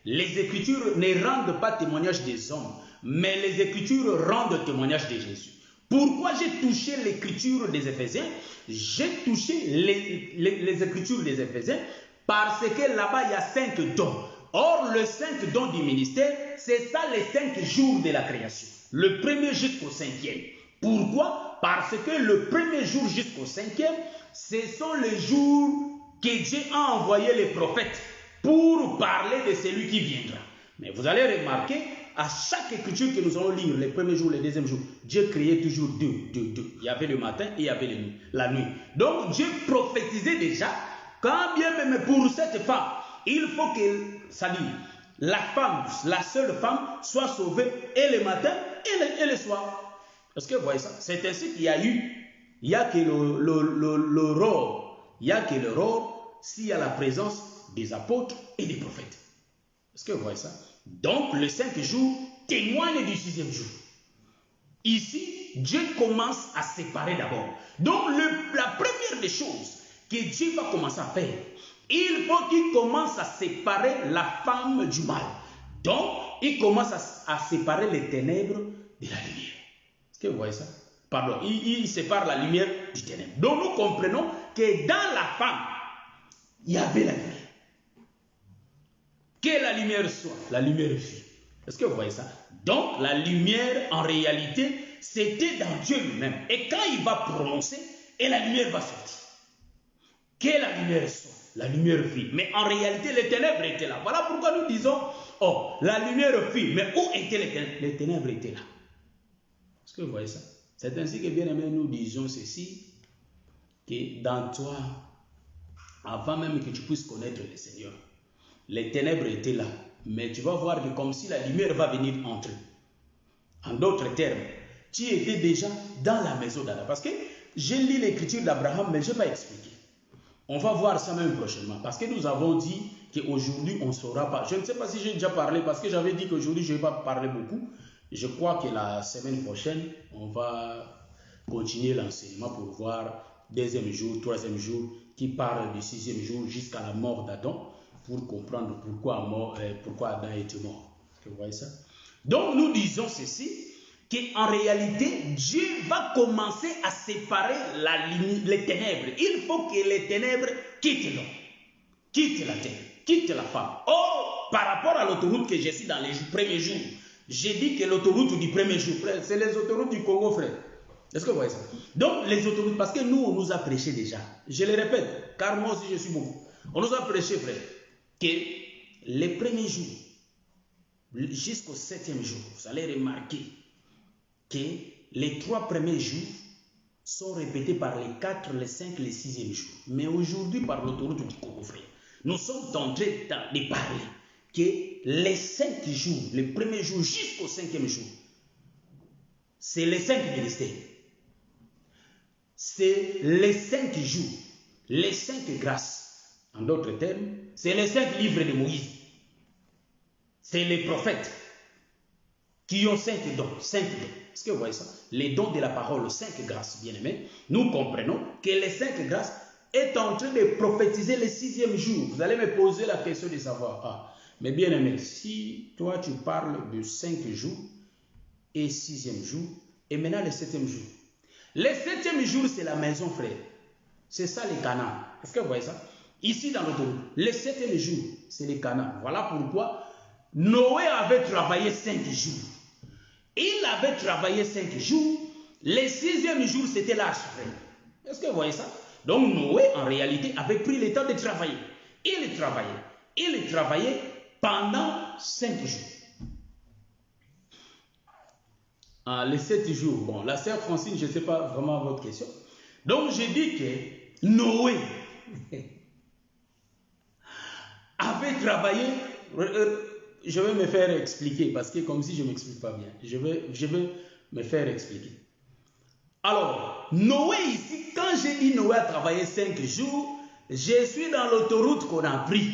les Écritures ne rendent pas témoignage des hommes, mais les Écritures rendent témoignage de Jésus. Pourquoi j'ai touché l'Écriture des Éphésiens? J'ai touché les Écritures des Éphésiens parce que là-bas, il y a 5 dons. Or, le 5 dons du ministère, c'est ça les 5 jours de la création. Le premier jusqu'au 5e. Pourquoi? Parce que le premier jour jusqu'au 5e, ce sont les jours que Dieu a envoyé les prophètes pour parler de celui qui viendra. Mais vous allez remarquer, à chaque écriture que nous allons lire, les premiers jours, les deuxièmes jours, Dieu créait toujours deux. Il y avait le matin et il y avait la nuit. Donc Dieu prophétisait déjà, quand bien même pour cette femme, il faut que, ça dit, la femme, la seule femme, soit sauvée et le matin et le soir. Est-ce que vous voyez ça? C'est ainsi qu'il y a eu, il n'y a que l'aurore, il n'y a que l'aurore s'il y a la présence des apôtres et des prophètes. Est-ce que vous voyez ça? Donc, le 5 jours témoigne du 6e jour. Ici, Dieu commence à séparer d'abord. Donc, la première des choses que Dieu va commencer à faire, il faut qu'il commence à séparer la femme du mal. Donc, il commence à séparer les ténèbres de la lumière. Est-ce que vous voyez ça? Pardon, il sépare la lumière du ténèbre. Donc, nous comprenons que dans la femme, il y avait la lumière. Que la lumière soit, la lumière fut. Est-ce que vous voyez ça? Donc, la lumière, en réalité, c'était dans Dieu lui-même. Et quand il va prononcer, et la lumière va sortir. Que la lumière soit, la lumière fut. Mais en réalité, les ténèbres étaient là. Voilà pourquoi nous disons, oh, la lumière fut. Mais où étaient les ténèbres? Les ténèbres étaient là. Est-ce que vous voyez ça? C'est ainsi que, bien aimé, nous disons ceci, que dans toi, avant même que tu puisses connaître le Seigneur, les ténèbres étaient là, mais tu vas voir que comme si la lumière va venir entrer. En d'autres termes, tu étais déjà dans la maison d'Adam. Parce que j'ai lu l'écriture d'Abraham, mais je n'ai pas expliqué. On va voir ça même prochainement. Parce que nous avons dit qu'aujourd'hui, on ne saura pas. Je ne sais pas si j'ai déjà parlé, parce que j'avais dit qu'aujourd'hui, je ne vais pas parler beaucoup. Je crois que la semaine prochaine, on va continuer l'enseignement pour voir deuxième jour, troisième jour, qui parle du 6e jour jusqu'à la mort d'Adam, pour comprendre pourquoi Adam était mort. Vous voyez ça? Donc nous disons ceci, qu'en réalité, Dieu va commencer à séparer les ténèbres. Il faut que les ténèbres quittent l'homme, quittent la terre, quittent la femme. Or, par rapport à l'autoroute que j'ai dit dans les premiers jours, j'ai dit que l'autoroute du premier jour, frère, c'est les autoroutes du Congo, frère. Est-ce que vous voyez ça? Donc, les autoroutes, parce que nous, on nous a prêché déjà. Je le répète, car moi aussi, je suis beaucoup. On nous a prêché, frère, que les premiers jours, jusqu'au 7e jour, vous allez remarquer que les 3 premiers jours, sont répétés par les 4, les 5, les 6e jours. Mais aujourd'hui, par l'autoroute du Congo, frère, nous sommes en train de parler que les 5 jours, les premiers jours jusqu'au 5e jour, c'est les 5 ministères. C'est les 5 jours, les 5 grâces. En d'autres termes, c'est les 5 livres de Moïse. C'est les prophètes qui ont 5 dons. 5 dons. Est-ce que vous voyez ça? Les dons de la parole, 5 grâces, bien-aimés. Nous comprenons que les 5 grâces est en train de prophétiser le 6e jour. Vous allez me poser la question de savoir, mais bien-aimé, si toi tu parles de 5 jours et 6e jour, et maintenant le 7e jour. Le 7e jour, c'est la maison, frère. C'est ça les Canaan. Est-ce que vous voyez ça? Ici dans l'autoroute, le 7e jour, c'est les Canaan. Voilà pourquoi Noé avait travaillé 5 jours. Il avait travaillé 5 jours. Le 6e jour, c'était l'arche, frère. Est-ce que vous voyez ça? Donc Noé, en réalité, avait pris le temps de travailler. Il travaillait pendant 5 jours. Les 7 jours, bon, la sœur Francine, je ne sais pas vraiment votre question. Donc j'ai dit que Noé avait travaillé, je vais me faire expliquer, parce que comme si je ne m'explique pas bien, je vais me faire expliquer. Alors, Noé ici, quand j'ai dit Noé a travaillé 5 jours, je suis dans l'autoroute qu'on a pris,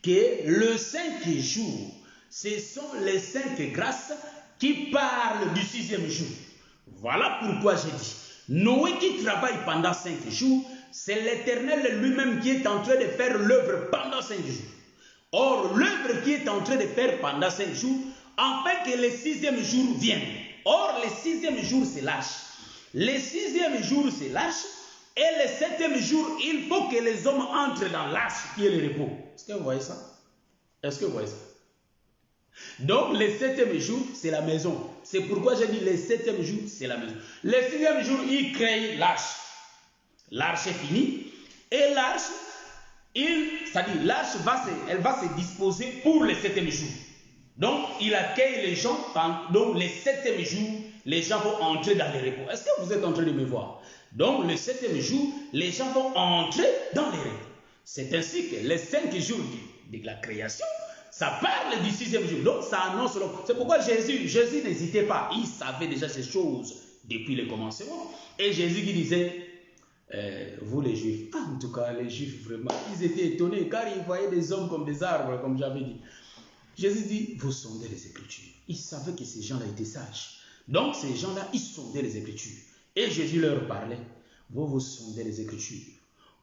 que le 5 jours, ce sont les 5 grâces qui parlent du 6e jour. Voilà pourquoi j'ai dit, Noé qui travaille pendant 5 jours, c'est l'Éternel lui-même qui est en train de faire l'œuvre pendant 5 jours. Or, l'œuvre qui est en train de faire pendant 5 jours, afin que le 6e jour vienne. Or, le 6e jour, c'est l'arche. Le 6e jour, c'est l'arche. Et le 7e jour, il faut que les hommes entrent dans l'arche qui est le repos. Est-ce que vous voyez ça? Est-ce que vous voyez ça? Donc, le 7e jour, c'est la maison. C'est pourquoi j'ai dit le 7e jour, c'est la maison. Le 6e jour, il crée l'arche. L'arche est finie. Et l'arche, c'est-à-dire l'arche elle va se disposer pour le 7e jour. Donc, il accueille les gens. Donc, le 7e jour, les gens vont entrer dans le repos. Est-ce que vous êtes en train de me voir? Donc, le 7e jour, les gens vont entrer dans le repos. C'est ainsi que les 5 jours de la création, ça parle du 6e jour. Donc, ça annonce. C'est pourquoi Jésus n'hésitait pas. Il savait déjà ces choses depuis le commencement. Et Jésus qui disait, vous les Juifs, en tout cas les Juifs vraiment, ils étaient étonnés car ils voyaient des hommes comme des arbres, comme j'avais dit. Jésus dit, vous sondez les Écritures. Il savait que ces gens-là étaient sages. Donc, ces gens-là, ils sondaient les Écritures. Et Jésus leur parlait, vous sondez les Écritures.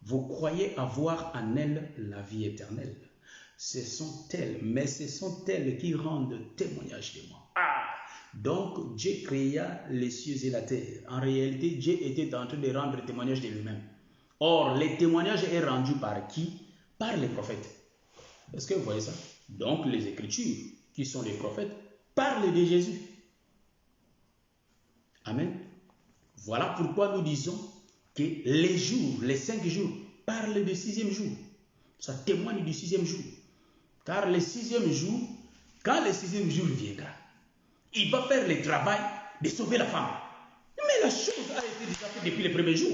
Vous croyez avoir en elles la vie éternelle. Ce sont elles qui rendent témoignage de moi. Donc Dieu créa les cieux et la terre. En réalité, Dieu était en train de rendre témoignage de lui-même. Or, le témoignage est rendu par qui? Par les prophètes. Est-ce que vous voyez ça? Donc, les Écritures, qui sont les prophètes, parlent de Jésus. Amen. Voilà pourquoi nous disons que les jours, les 5 jours, parlent du 6e jour. Ça témoigne du 6e jour. Car le 6e jour, quand le 6e jour viendra, il va faire le travail de sauver la femme. Mais la chose a été déjà faite depuis le premier jour.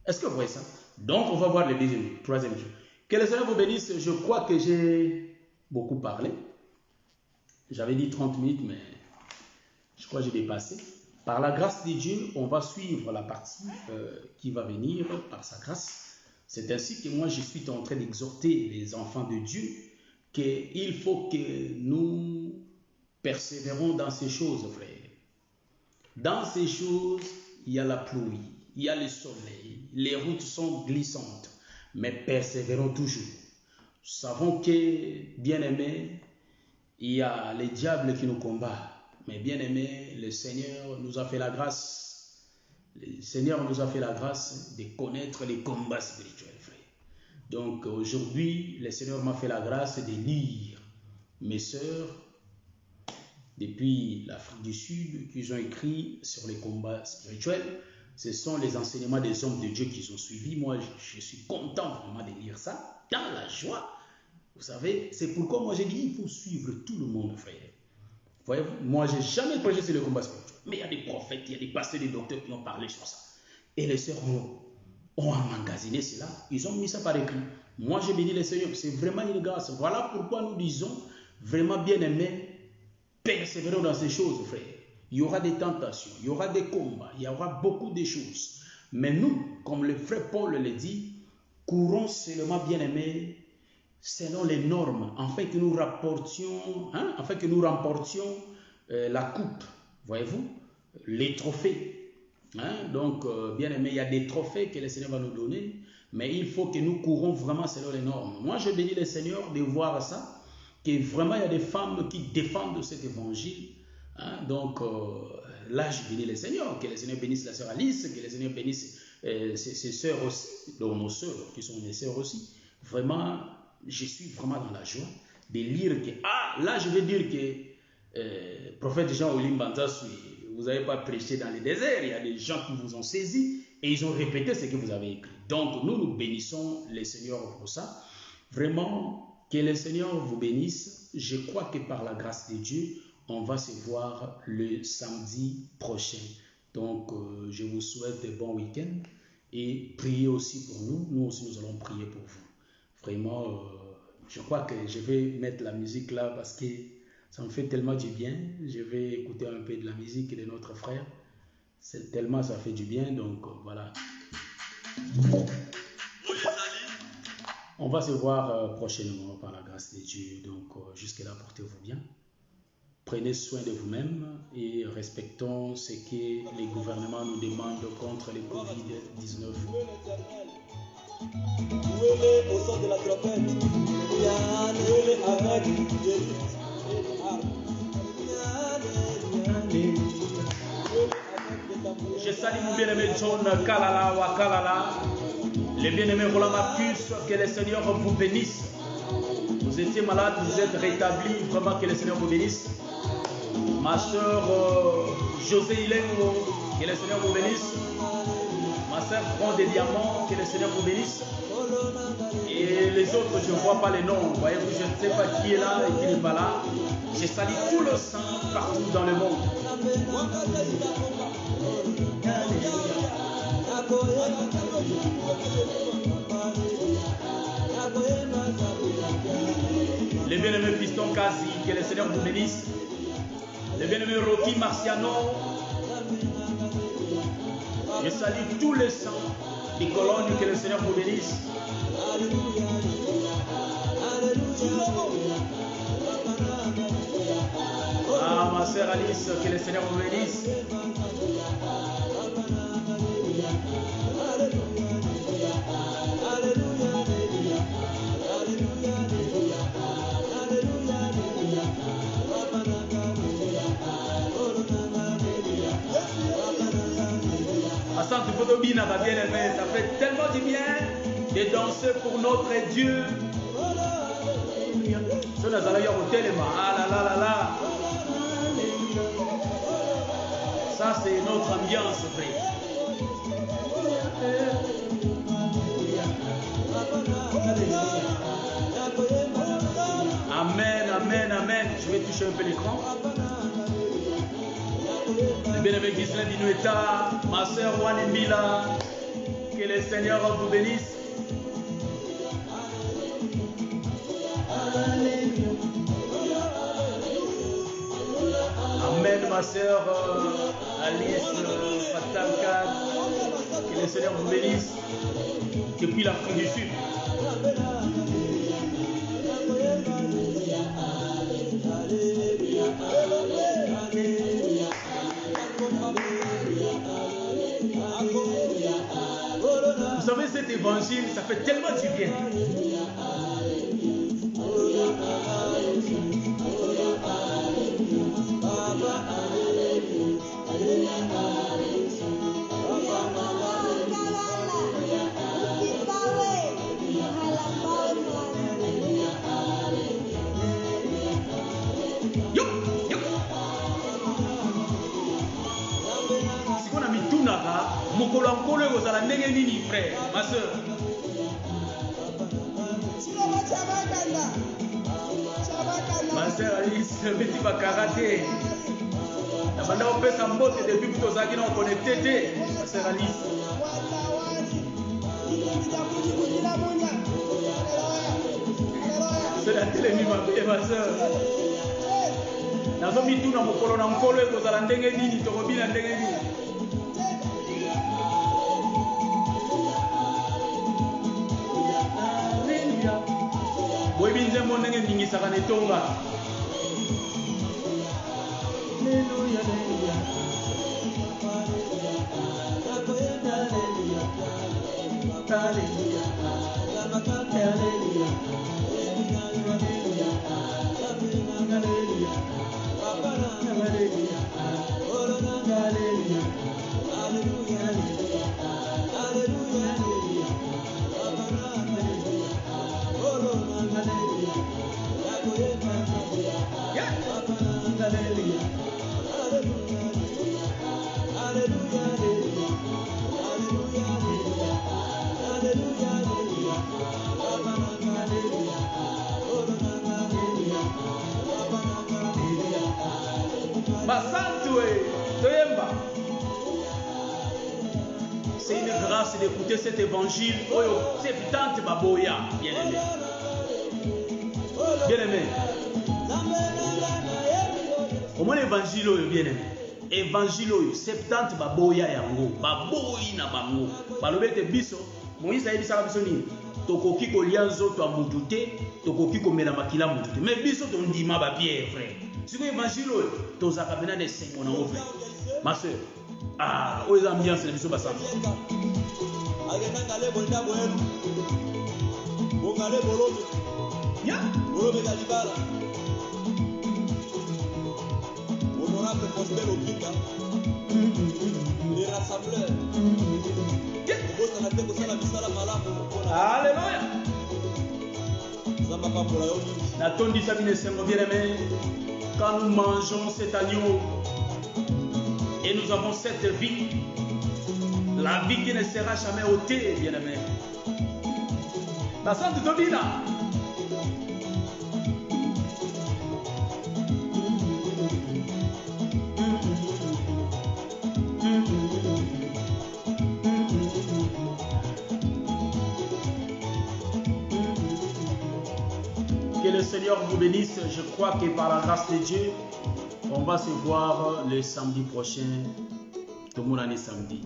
Est-ce que vous voyez ça? Donc, on va voir le 2e, 3e jour. Que le Seigneur vous bénisse. Je crois que j'ai beaucoup parlé. J'avais dit 30 minutes, mais je crois que j'ai dépassé. Par la grâce de Dieu, on va suivre la partie qui va venir par sa grâce. C'est ainsi que moi, je suis en train d'exhorter les enfants de Dieu qu'il faut que nous persévérons dans ces choses, frère. Dans ces choses, il y a la pluie, il y a le soleil, les routes sont glissantes, mais persévérons toujours. Nous savons que, bien-aimés, il y a les diables qui nous combattent. Mais bien-aimés, le Seigneur nous a fait la grâce. Le Seigneur nous a fait la grâce de connaître les combats spirituels, frère. Donc aujourd'hui, le Seigneur m'a fait la grâce de lire mes sœurs depuis l'Afrique du Sud qui ont écrit sur les combats spirituels. Ce sont les enseignements des hommes de Dieu qu'ils ont suivis. Moi, je suis content vraiment de lire ça, dans la joie. Vous savez, c'est pourquoi moi j'ai dit, il faut suivre tout le monde, frère. Voyez-vous, moi, je n'ai jamais prêché sur le combat spirituel. Mais il y a des prophètes, il y a des pasteurs, des docteurs qui ont parlé sur ça. Et les sœurs ont emmagasiné cela. Ils ont mis ça par écrit. Moi, je bénis le Seigneur. C'est vraiment une grâce. Voilà pourquoi nous disons, vraiment bien aimé, persévérons dans ces choses, frère. Il y aura des tentations, il y aura des combats, il y aura beaucoup de choses. Mais nous, comme le frère Paul le dit, courons seulement, bien aimé, selon les normes, afin que nous remportions la coupe. Voyez-vous, les trophées. Donc, bien aimé, il y a des trophées que le Seigneur va nous donner, mais il faut que nous courons vraiment selon les normes. Moi, je bénis le Seigneur de voir ça, que vraiment il y a des femmes qui défendent cet évangile. Donc, là, je bénis le Seigneur, que le Seigneur bénisse la sœur Alice, que le Seigneur bénisse ses sœurs aussi, donc nos sœurs qui sont mes sœurs aussi. Vraiment, je suis vraiment dans la joie de lire que, là, je vais dire que prophète Jean Olimbanza, vous n'avez pas prêché dans le désert, il y a des gens qui vous ont saisi et ils ont répété ce que vous avez écrit. Donc, nous bénissons le Seigneur pour ça. Vraiment, que le Seigneur vous bénisse. Je crois que par la grâce de Dieu, on va se voir le samedi prochain. Donc, je vous souhaite un bon week-end et priez aussi pour nous. Nous aussi, nous allons prier pour vous. Vraiment, je crois que je vais mettre la musique là parce que ça me fait tellement du bien. Je vais écouter un peu de la musique de notre frère. C'est tellement ça fait du bien. Donc, voilà. On va se voir prochainement par la grâce de Dieu. Donc, jusque-là, portez-vous bien. Prenez soin de vous-même et respectons ce que les gouvernements nous demandent contre le Covid-19. Au son de la trompette, je salue mon bien-aimé John Kalala Wakalala, le bien-aimé Roland Marcus, que le Seigneur vous bénisse. Vous étiez malade, vous êtes rétabli, vraiment que le Seigneur vous bénisse. Ma soeur José Ilengo, que le Seigneur vous bénisse. Ma soeur Front des Diamants, que le Seigneur vous bénisse. Et les autres, je ne vois pas les noms. Voyez-vous, je ne sais pas qui est là et qui n'est pas là. Je salue tout le sang partout dans le monde. Les bien-aimés Piston Kasi, que le Seigneur vous bénisse. Les bien-aimés Rocky Marciano, je salue tous les saints des colonnes, que le Seigneur vous bénisse. Ma sœur Alice, que le Seigneur vous bénisse. Asante Fotobina, ma bien-aimée, ça fait tellement du bien de danser pour notre Dieu. Ce n'est pas au téléma. Ah là là là là. Ça, c'est notre ambiance, frère. Amen, amen, amen. Je vais toucher un peu l'écran. Le bien-aimé Ghislain Binoueta, ma soeur Wani Mila, que le Seigneur vous bénisse. Amen, ma soeur Alice Fatalka, que le Seigneur vous bénisse. Depuis l'Afrique du Sud. Vous savez, cet évangile, ça fait tellement du bien. Mokolo nkolo ekozala ndenge nini frère, ma soeur? Ma soeur Alice beti bakarate na banda opesa mbote depuis que tozalaki na connecté te, ma soeur Alice. atelemi mabe baseur nazomituna mokolo na nkolo ekozala ndenge nini tokobina ndenge nini boyebi nzembo ndenge ndingisaka netonga c'est une grâce d'écouter cet évangile. C'est putain de baboya, bien aimé. Bien aimé. Au moins l'évangile, bien aimé. Évangile, 70 baboya yango. Baboyi na bango. Balobete biso. Moïse a dit ça biso ni. Tokoki ko lianzo to amutute, tokoki ko mela makila mutute. Mais biso to ndima ba pierre frère. Si l'évangile, tozaka bena de 5 mon frère. Ma soeur. Ah, aux ambiances, les bisous bassam. Honorable Prosper Obinga, les rassembleurs. Alléluia. Natondi Sabine Sengo bien-aimé, quand nous mangeons cet agneau et nous avons cette vie, la vie qui ne sera jamais ôtée, bien-aimé. La Sainte Tobina. Que le Seigneur vous bénisse. Je crois que par la grâce de Dieu, on va se voir le samedi prochain. Tout le monde en est samedi.